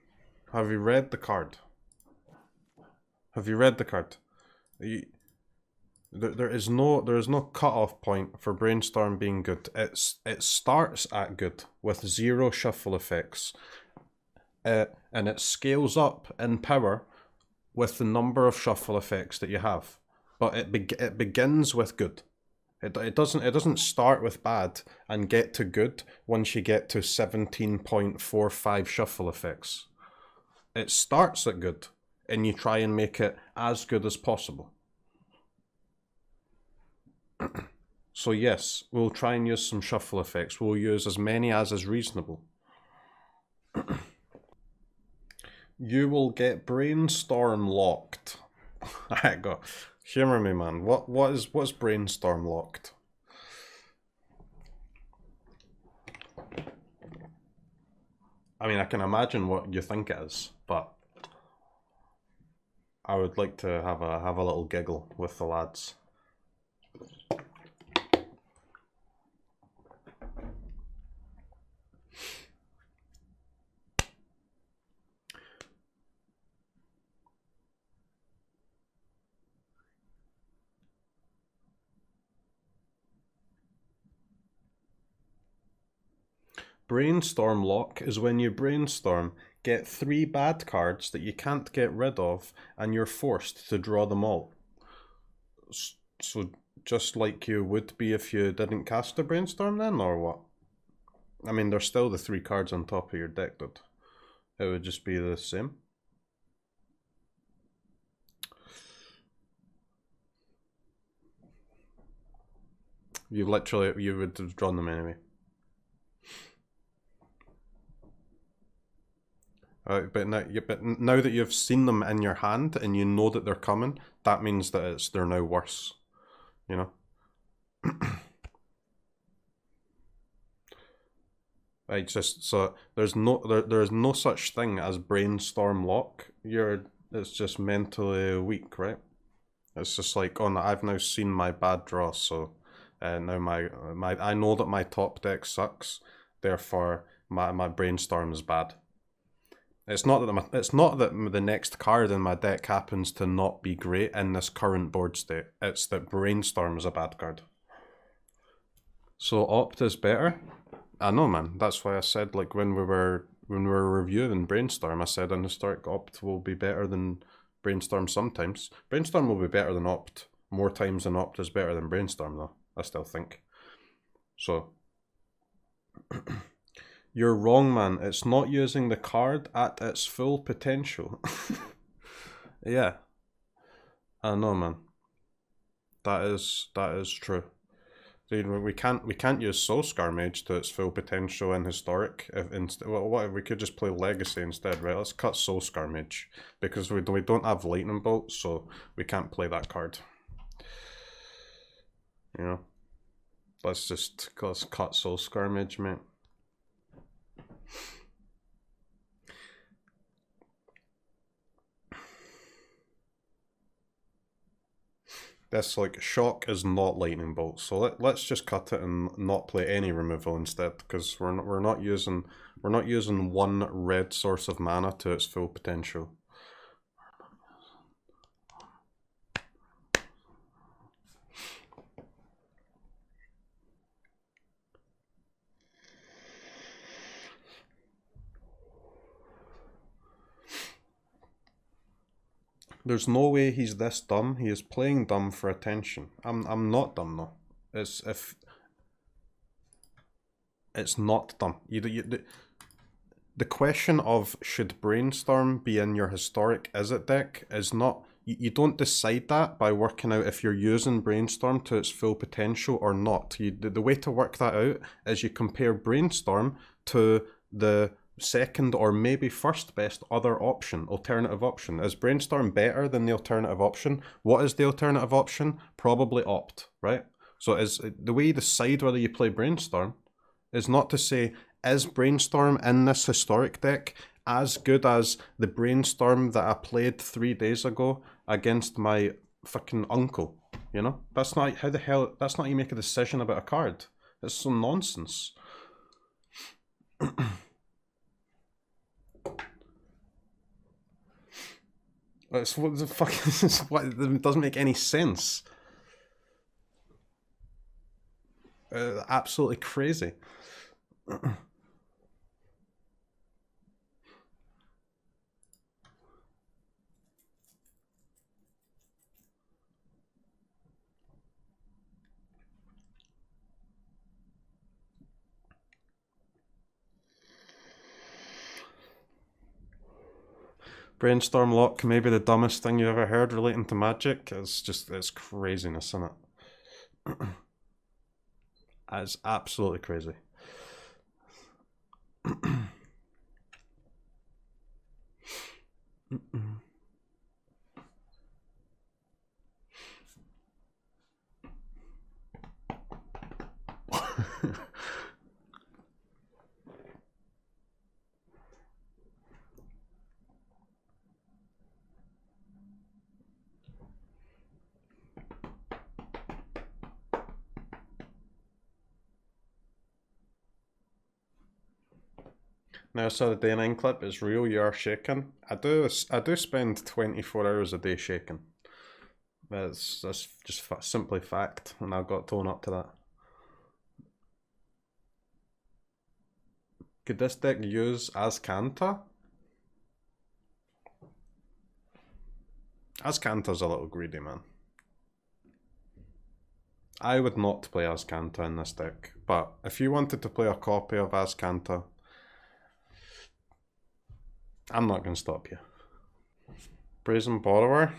Have you read the card? Have you read the card? There is no cutoff point for Brainstorm being good. It starts at good with 0 shuffle effects, and it scales up in power with the number of shuffle effects that you have. But it begins with good. It doesn't start with bad and get to good once you get to 17.45 shuffle effects. It starts at good, and you try and make it as good as possible. So yes, we'll try and use some shuffle effects. We'll use as many as is reasonable. You will get Brainstorm locked. I go. Humor me, man. What's Brainstorm locked? I mean, I can imagine what you think it is, but I would like to have a little giggle with the lads. Brainstorm lock is when you brainstorm, get 3 bad cards that you can't get rid of, and you're forced to draw them all. So just like you would be if you didn't cast a brainstorm then, or what? I mean, there's still the 3 cards on top of your deck, dude. It would just be the same. You would have drawn them anyway. But now that you've seen them in your hand and you know that they're coming, that means that they're now worse. You know? So there's no such thing as brainstorm lock. It's just mentally weak, right? It's just like, oh no, I've now seen my bad draw, so now I know that my top deck sucks, therefore my brainstorm is bad. It's not that the next card in my deck happens to not be great in this current board state. It's that Brainstorm is a bad card. So Opt is better? I know, man. That's why I said, like, when we were reviewing Brainstorm, I said an Historic Opt will be better than Brainstorm sometimes. Brainstorm will be better than Opt more times than Opt is better than Brainstorm, though. I still think. So you're wrong, man. It's not using the card at its full potential. Yeah. I know, man. That is true. We can't use Soul Scar Mage to its full potential in Historic. What if we could just play Legacy instead, right? Let's cut Soul Scar Mage because we don't have Lightning Bolt, so we can't play that card. You know, let's cut Soul Scar Mage, mate. This, like, Shock is not Lightning Bolt, so let's just cut it and not play any removal instead, because we're not using one red source of mana to its full potential. There's no way he's this dumb. He is playing dumb for attention. I'm not dumb though. It's not dumb. The question of should Brainstorm be in your Historic Is It deck is not. You don't decide that by working out if you're using Brainstorm to its full potential or not. The way to work that out is you compare Brainstorm to the second or maybe first best alternative option. Is Brainstorm better than the alternative option? What is the alternative option? Probably Opt, right? So is the way you decide whether you play Brainstorm is not to say, is Brainstorm in this Historic deck as good as the Brainstorm that I played 3 days ago against my fucking uncle? You know? That's not how you make a decision about a card. It's some nonsense. What the fuck is this? What, it doesn't make any sense. Absolutely crazy. Brainstorm lock, maybe the dumbest thing you ever heard relating to Magic. It's craziness, isn't it? It's absolutely crazy. Now, I saw the day 9 clip. It's real. You are shaking. I do spend 24 hours a day shaking. That's just simply fact, and I got to own up to that. Could this deck use Azcanta? Azcanta's a little greedy, man. I would not play Azcanta in this deck, but if you wanted to play a copy of Azcanta, I'm not going to stop you. Brazen Borrower.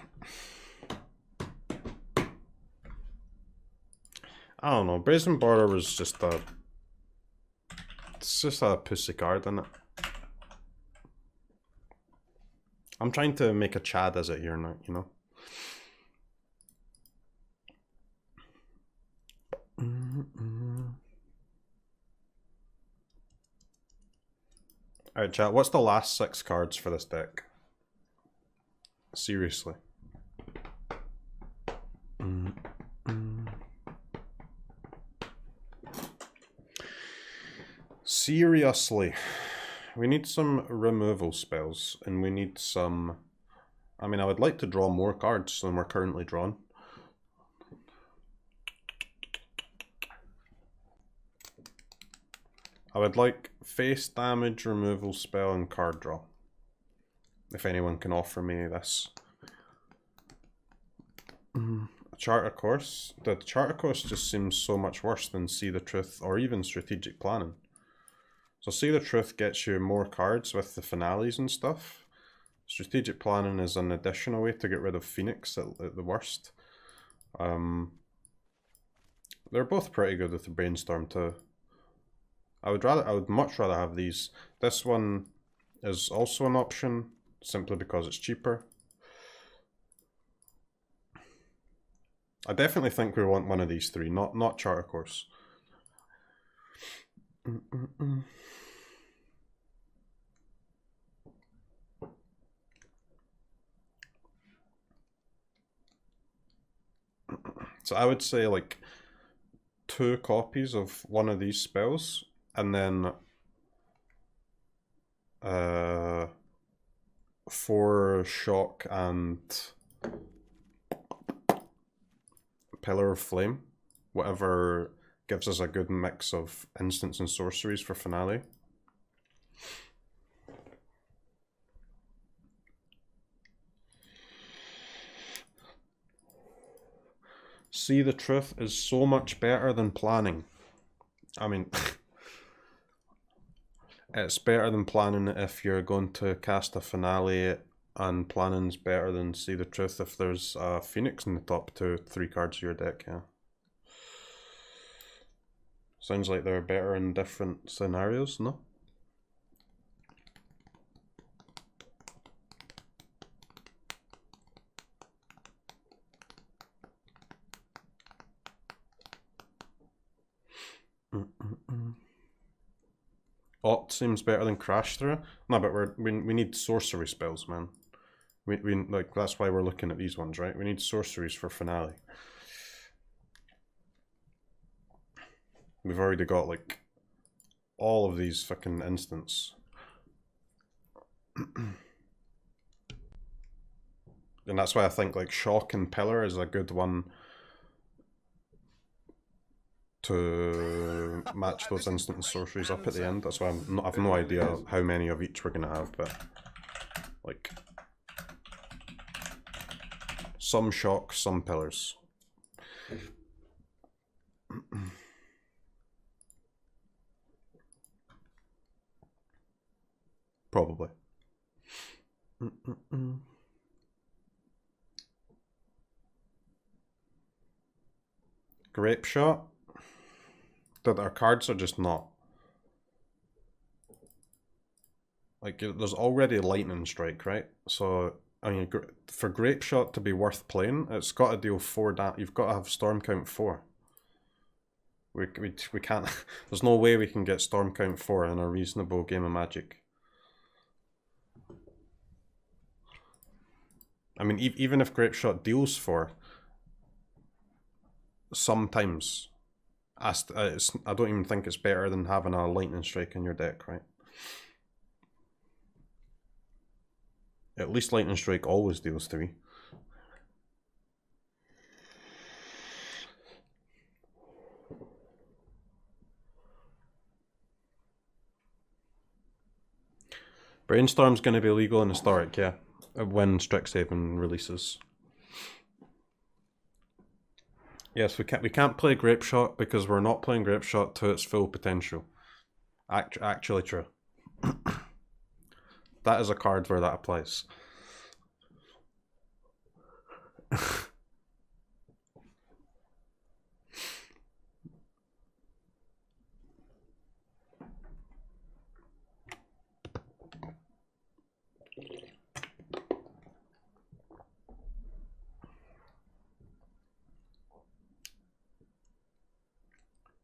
I don't know. Brazen Borrower was just a... It's just a pussy card, isn't it? I'm trying to make a Chad as it here now, you know? Alright, chat, what's the last 6 cards for this deck? Seriously. Seriously. We need some removal spells, and we need some... I mean, I would like to draw more cards than we're currently drawn. I would like face damage, removal spell, and card draw. If anyone can offer me this. Charter Course? The Charter Course just seems so much worse than See the Truth or even Strategic Planning. So See the Truth gets you more cards with the finales and stuff. Strategic Planning is an additional way to get rid of Phoenix at the worst. They're both pretty good with the Brainstorm too. I would much rather have these. This one is also an option, simply because it's cheaper. I definitely think we want one of these 3, not Charter Course. So I would say like 2 copies of one of these spells, and then 4 Shock and Pillar of Flame, whatever gives us a good mix of instants and sorceries for finale. See the Truth is so much better than planning. I mean, it's better than planning if you're going to cast a finale, and planning's better than See the Truth if there's a Phoenix in the top 3 cards of your deck, yeah. Sounds like they're better in different scenarios, no? Opt seems better than Crash Through. No, but we need sorcery spells, man. We like, that's why we're looking at these ones, right? We need sorceries for finale. We've already got like all of these fucking instants. And And that's why I think like Shock and Pillar is a good one. to match those instant and sorceries up at the end. That's why I've no idea how many of each we're gonna have, but like some shock, some pillars. Probably. Grape shot. That our cards are just not. Like, there's already lightning strike, right? So, I mean, for grape shot to be worth playing, it's got to deal 4 damage. You've got to have storm count 4. We can't. There's no way we can get storm count 4 in a reasonable game of Magic. I mean, even if grape shot deals 4, sometimes I don't even think it's better than having a lightning strike in your deck, right? At least lightning strike always deals 3. Brainstorm's going to be legal in Historic, yeah, when Strixhaven releases. Yes, we can't play Grape Shot because we're not playing Grape Shot to its full potential. Actually true. That is a card where that applies.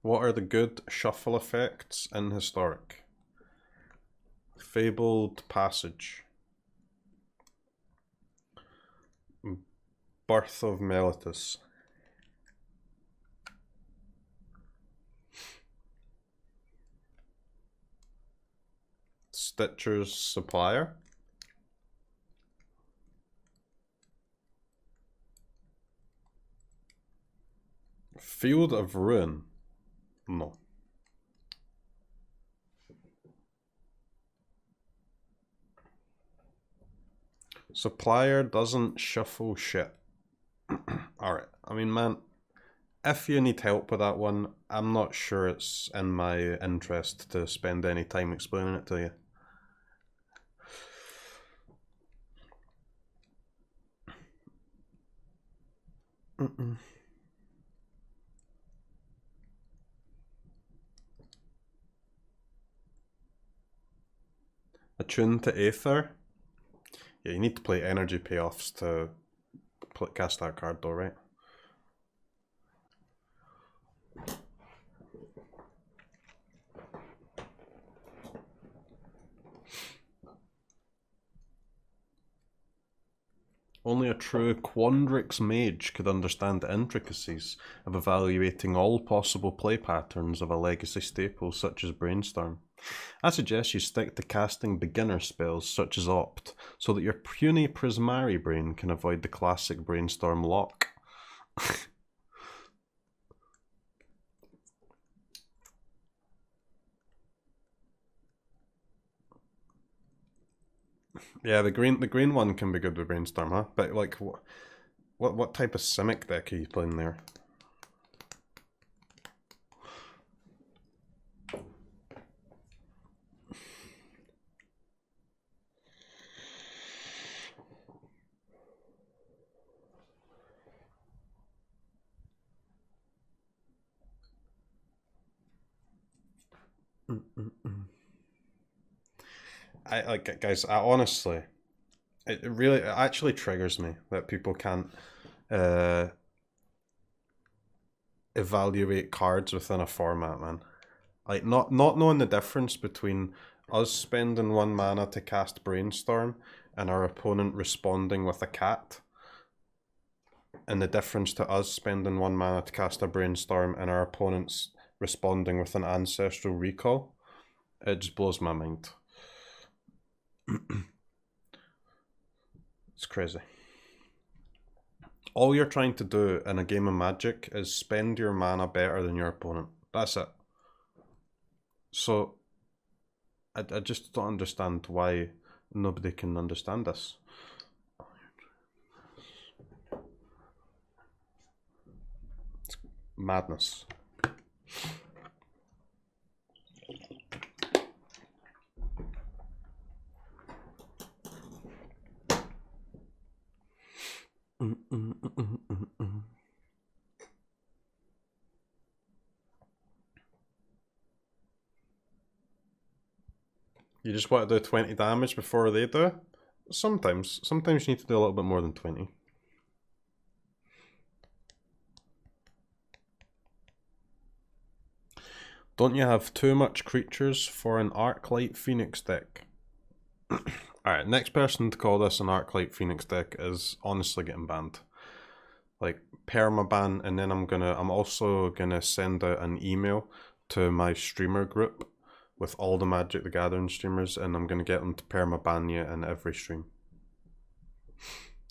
What are the good shuffle effects in Historic? Fabled Passage. Birth of Meletus. Stitcher's Supplier. Field of Ruin. No. Supplier doesn't shuffle shit. Alright, I mean, man, if you need help with that one, I'm not sure it's in my interest to spend any time explaining it to you. Attune to Aether. Yeah, you need to play energy payoffs to cast that card though, right? Only a true Quandrix mage could understand the intricacies of evaluating all possible play patterns of a legacy staple such as Brainstorm. I suggest you stick to casting beginner spells such as Opt, so that your puny Prismari brain can avoid the classic Brainstorm lock. Yeah, the green one can be good with Brainstorm, huh? But like, what type of Simic deck are you playing there? Guys, I honestly, it actually triggers me that people can't evaluate cards within a format, man. Like, not knowing the difference between us spending 1 mana to cast Brainstorm and our opponent responding with a cat, and the difference to us spending 1 mana to cast a Brainstorm and our opponent's responding with an Ancestral Recall. It just blows my mind. It's crazy. All you're trying to do in a game of Magic is spend your mana better than your opponent. That's it. So, I just don't understand why nobody can understand this. It's madness. You just want to do 20 damage before they do? Sometimes. Sometimes you need to do a little bit more than 20. Don't you have too much creatures for an Arclight Phoenix deck? Alright, next person to call this an Arclight Phoenix deck is honestly getting banned. Like, permaban, and then I'm also gonna send out an email to my streamer group with all the Magic the Gathering streamers, and I'm gonna get them to permaban you in every stream.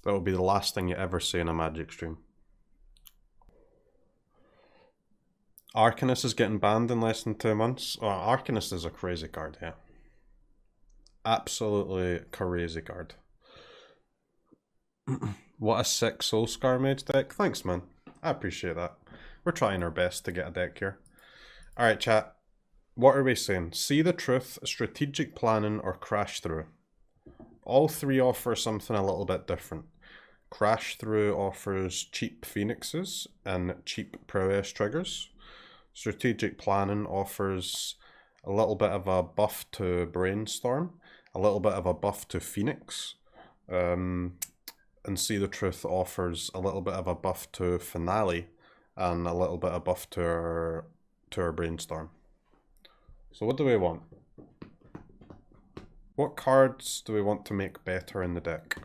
That will be the last thing you ever say in a Magic stream. Arcanist is getting banned in less than 2 months. Oh, Arcanist is a crazy card, yeah. Absolutely crazy card. What a sick Soulscar Mage deck. Thanks, man. I appreciate that. We're trying our best to get a deck here. Alright, chat. What are we saying? See the Truth, Strategic Planning, or Crash Through? All three offer something a little bit different. Crash Through offers cheap Phoenixes and cheap prowess triggers. Strategic Planning offers a little bit of a buff to Brainstorm, a little bit of a buff to Phoenix, and See the Truth offers a little bit of a buff to Finale and a little bit of buff to our Brainstorm. So what do we want? What cards do we want to make better in the deck?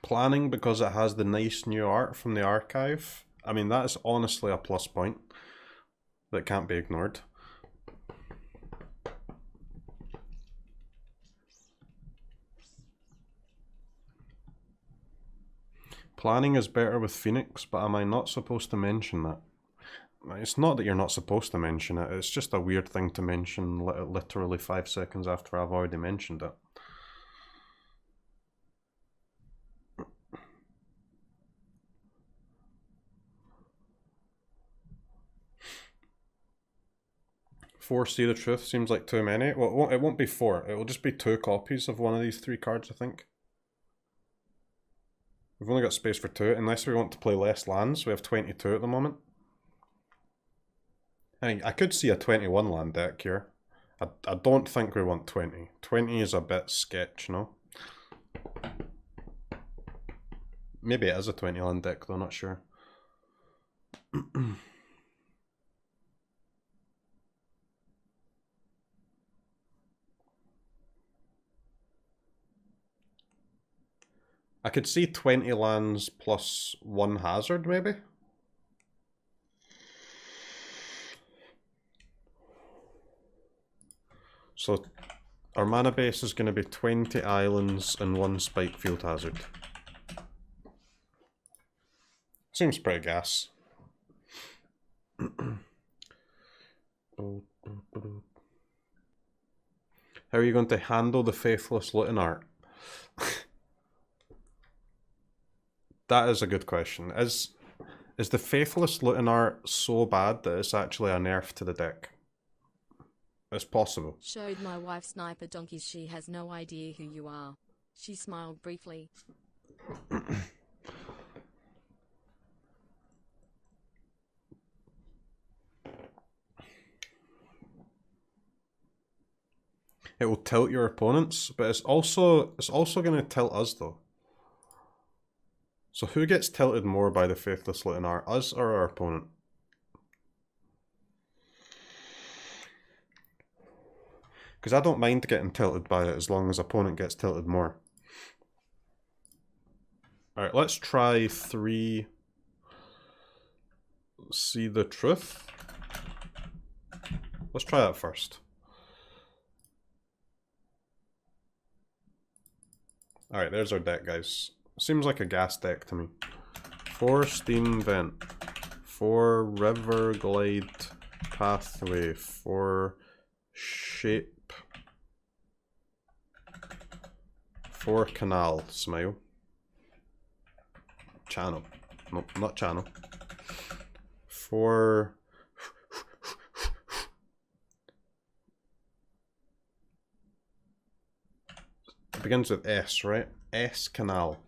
Planning, because it has the nice new art from the archive. I mean, that is honestly a plus point that can't be ignored. Planning is better with Phoenix, but am I not supposed to mention that? It's not that you're not supposed to mention it, it's just a weird thing to mention literally 5 seconds after I've already mentioned it. Four See the Truth seems like too many. Well, it won't be 4. It will just be 2 copies of one of these 3 cards, I think. We've only got space for 2, unless we want to play less lands. We have 22 at the moment. I mean, I could see a 21 land deck here. I don't think we want 20. 20 is a bit sketch, no? Maybe it is a 20 land deck, though, not sure. I could see 20 lands plus 1 hazard, maybe? So our mana base is going to be 20 islands and 1 spike field hazard. Seems pretty gas. How are you going to handle the Faithless Looting art? That is a good question. Is the Faithless Looting art so bad that it's actually a nerf to the deck? It's possible. Showed my wife sniper donkeys. She has no idea who you are. She smiled briefly. It will tilt your opponents, but it's also going to tilt us though. So who gets tilted more by the Faithless Looting art, us or our opponent? Because I don't mind getting tilted by it as long as opponent gets tilted more. Alright, let's try 3 See the Truth. Let's try that first. Alright, there's our deck, guys. Seems like a gas deck to me. 4 Steam Vent. 4 River Glide Pathway. 4 Shape. 4 Canal. Smile. Channel. Nope, not channel. 4... It begins with S, right? S Canal.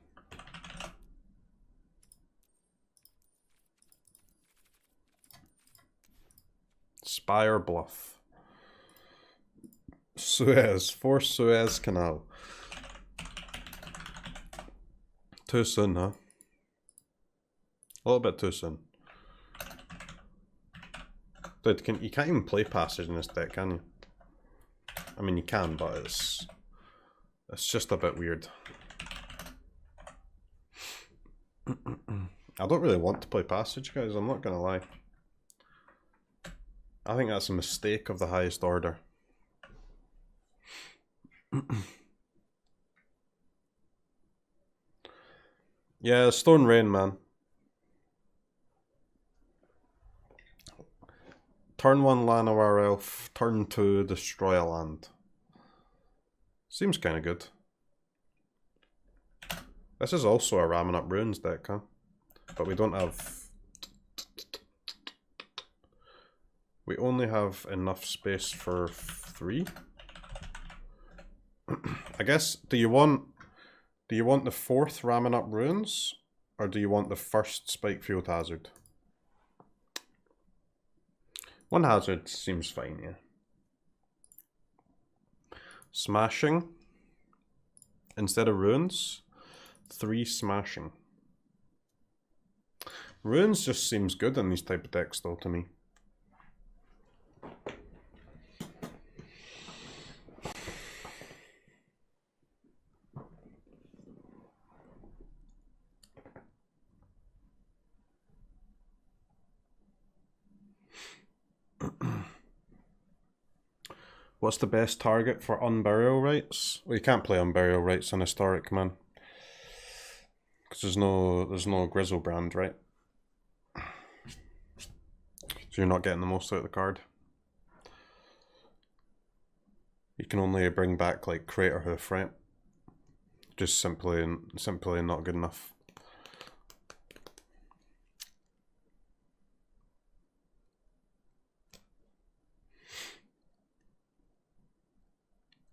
Spire Bluff. Suez. 4 Suez Canal. Too soon, huh? A little bit too soon. Dude, you can't even play Passage in this deck, can you? I mean, you can, but it's just a bit weird. I don't really want to play Passage, guys, I'm not gonna lie. I think that's a mistake of the highest order. Yeah, Stone Rain, man. Turn 1 Llanowar Elf, turn 2 destroy a land. Seems kinda good. This is also a Ramming Up Ruins deck, huh? But we don't have... We only have enough space for 3? I guess, do you want the 4th Ramming Up Ruins? Or do you want the 1st Spikefield Hazard? 1 hazard seems fine, yeah. Smashing. Instead of ruins, 3 smashing. Ruins just seems good in these type of decks though to me. What's the best target for Unburial Rights? Well, you can't play Unburial Rights on Historic, man. Because there's no Grizzlebrand, right? So you're not getting the most out of the card. You can only bring back like Craterhoof, right? Just simply not good enough.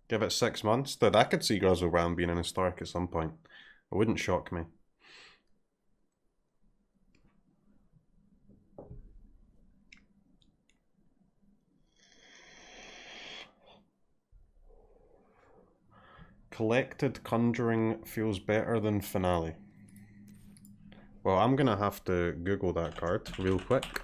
Give it 6 months. Dude, I could see Grizzlebrand being an Historic at some point. It wouldn't shock me. Collected Conjuring feels better than Finale. Well, I'm gonna have to Google that card real quick.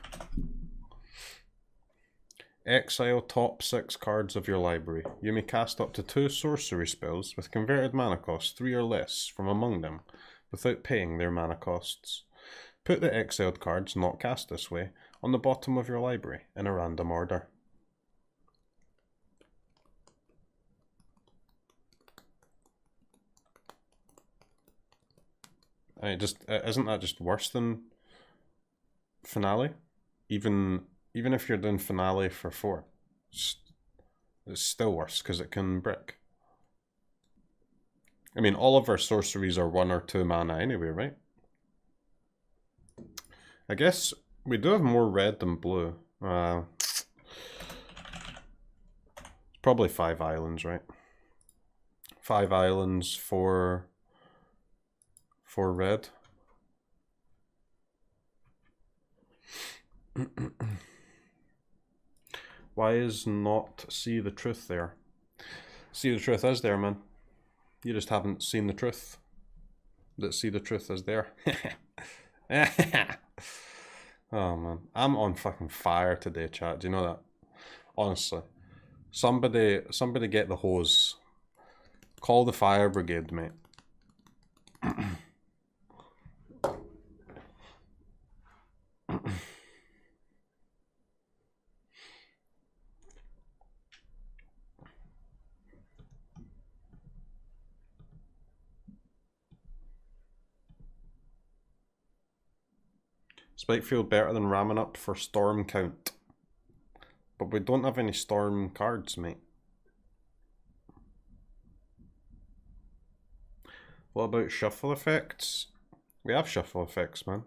Exile top 6 cards of your library. You may cast up to 2 sorcery spells with converted mana cost 3 or less from among them, without paying their mana costs. Put the exiled cards not cast this way on the bottom of your library in a random order. Isn't that just worse than Finale? Even if you're doing Finale for 4, it's still worse because it can brick. I mean, all of our sorceries are 1 or 2 mana anyway, right? I guess we do have more red than blue. Probably 5 islands, right? 5 islands, 4 red. Why is not See the Truth there? See the Truth is there, man. You just haven't seen the truth. That See the Truth is there. Oh man, I'm on fucking fire today, chat. Do you know that? Honestly, somebody get the hose. Call the fire brigade, mate. Spikefield better than ramming up for storm count. But we don't have any storm cards, mate. What about shuffle effects? We have shuffle effects, man.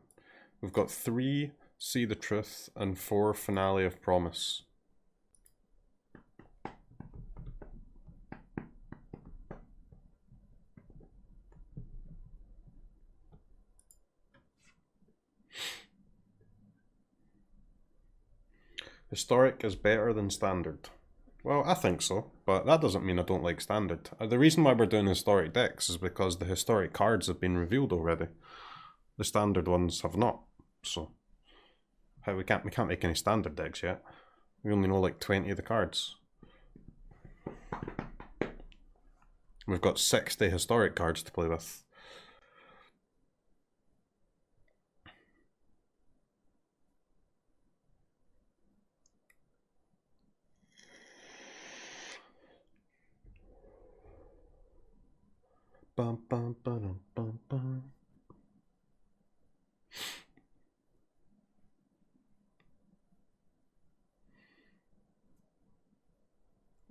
We've got 3 See the Truth and 4 Finale of Promise. Historic is better than Standard. Well, I think so, but that doesn't mean I don't like Standard. The reason why we're doing Historic decks is because the Historic cards have been revealed already. The Standard ones have not, so we can't make any Standard decks yet. We only know like 20 of the cards. We've got 60 Historic cards to play with. Bum, bum, ba-dum, bum, bum.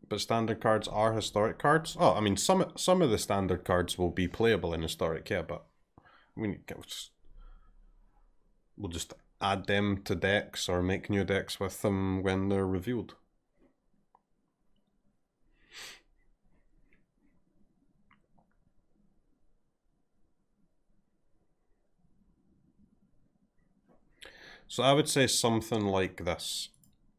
But standard cards are historic cards? Oh, I mean, some of the standard cards will be playable in historic, yeah, but we'll just add them to decks or make new decks with them when they're revealed. So I would say something like this.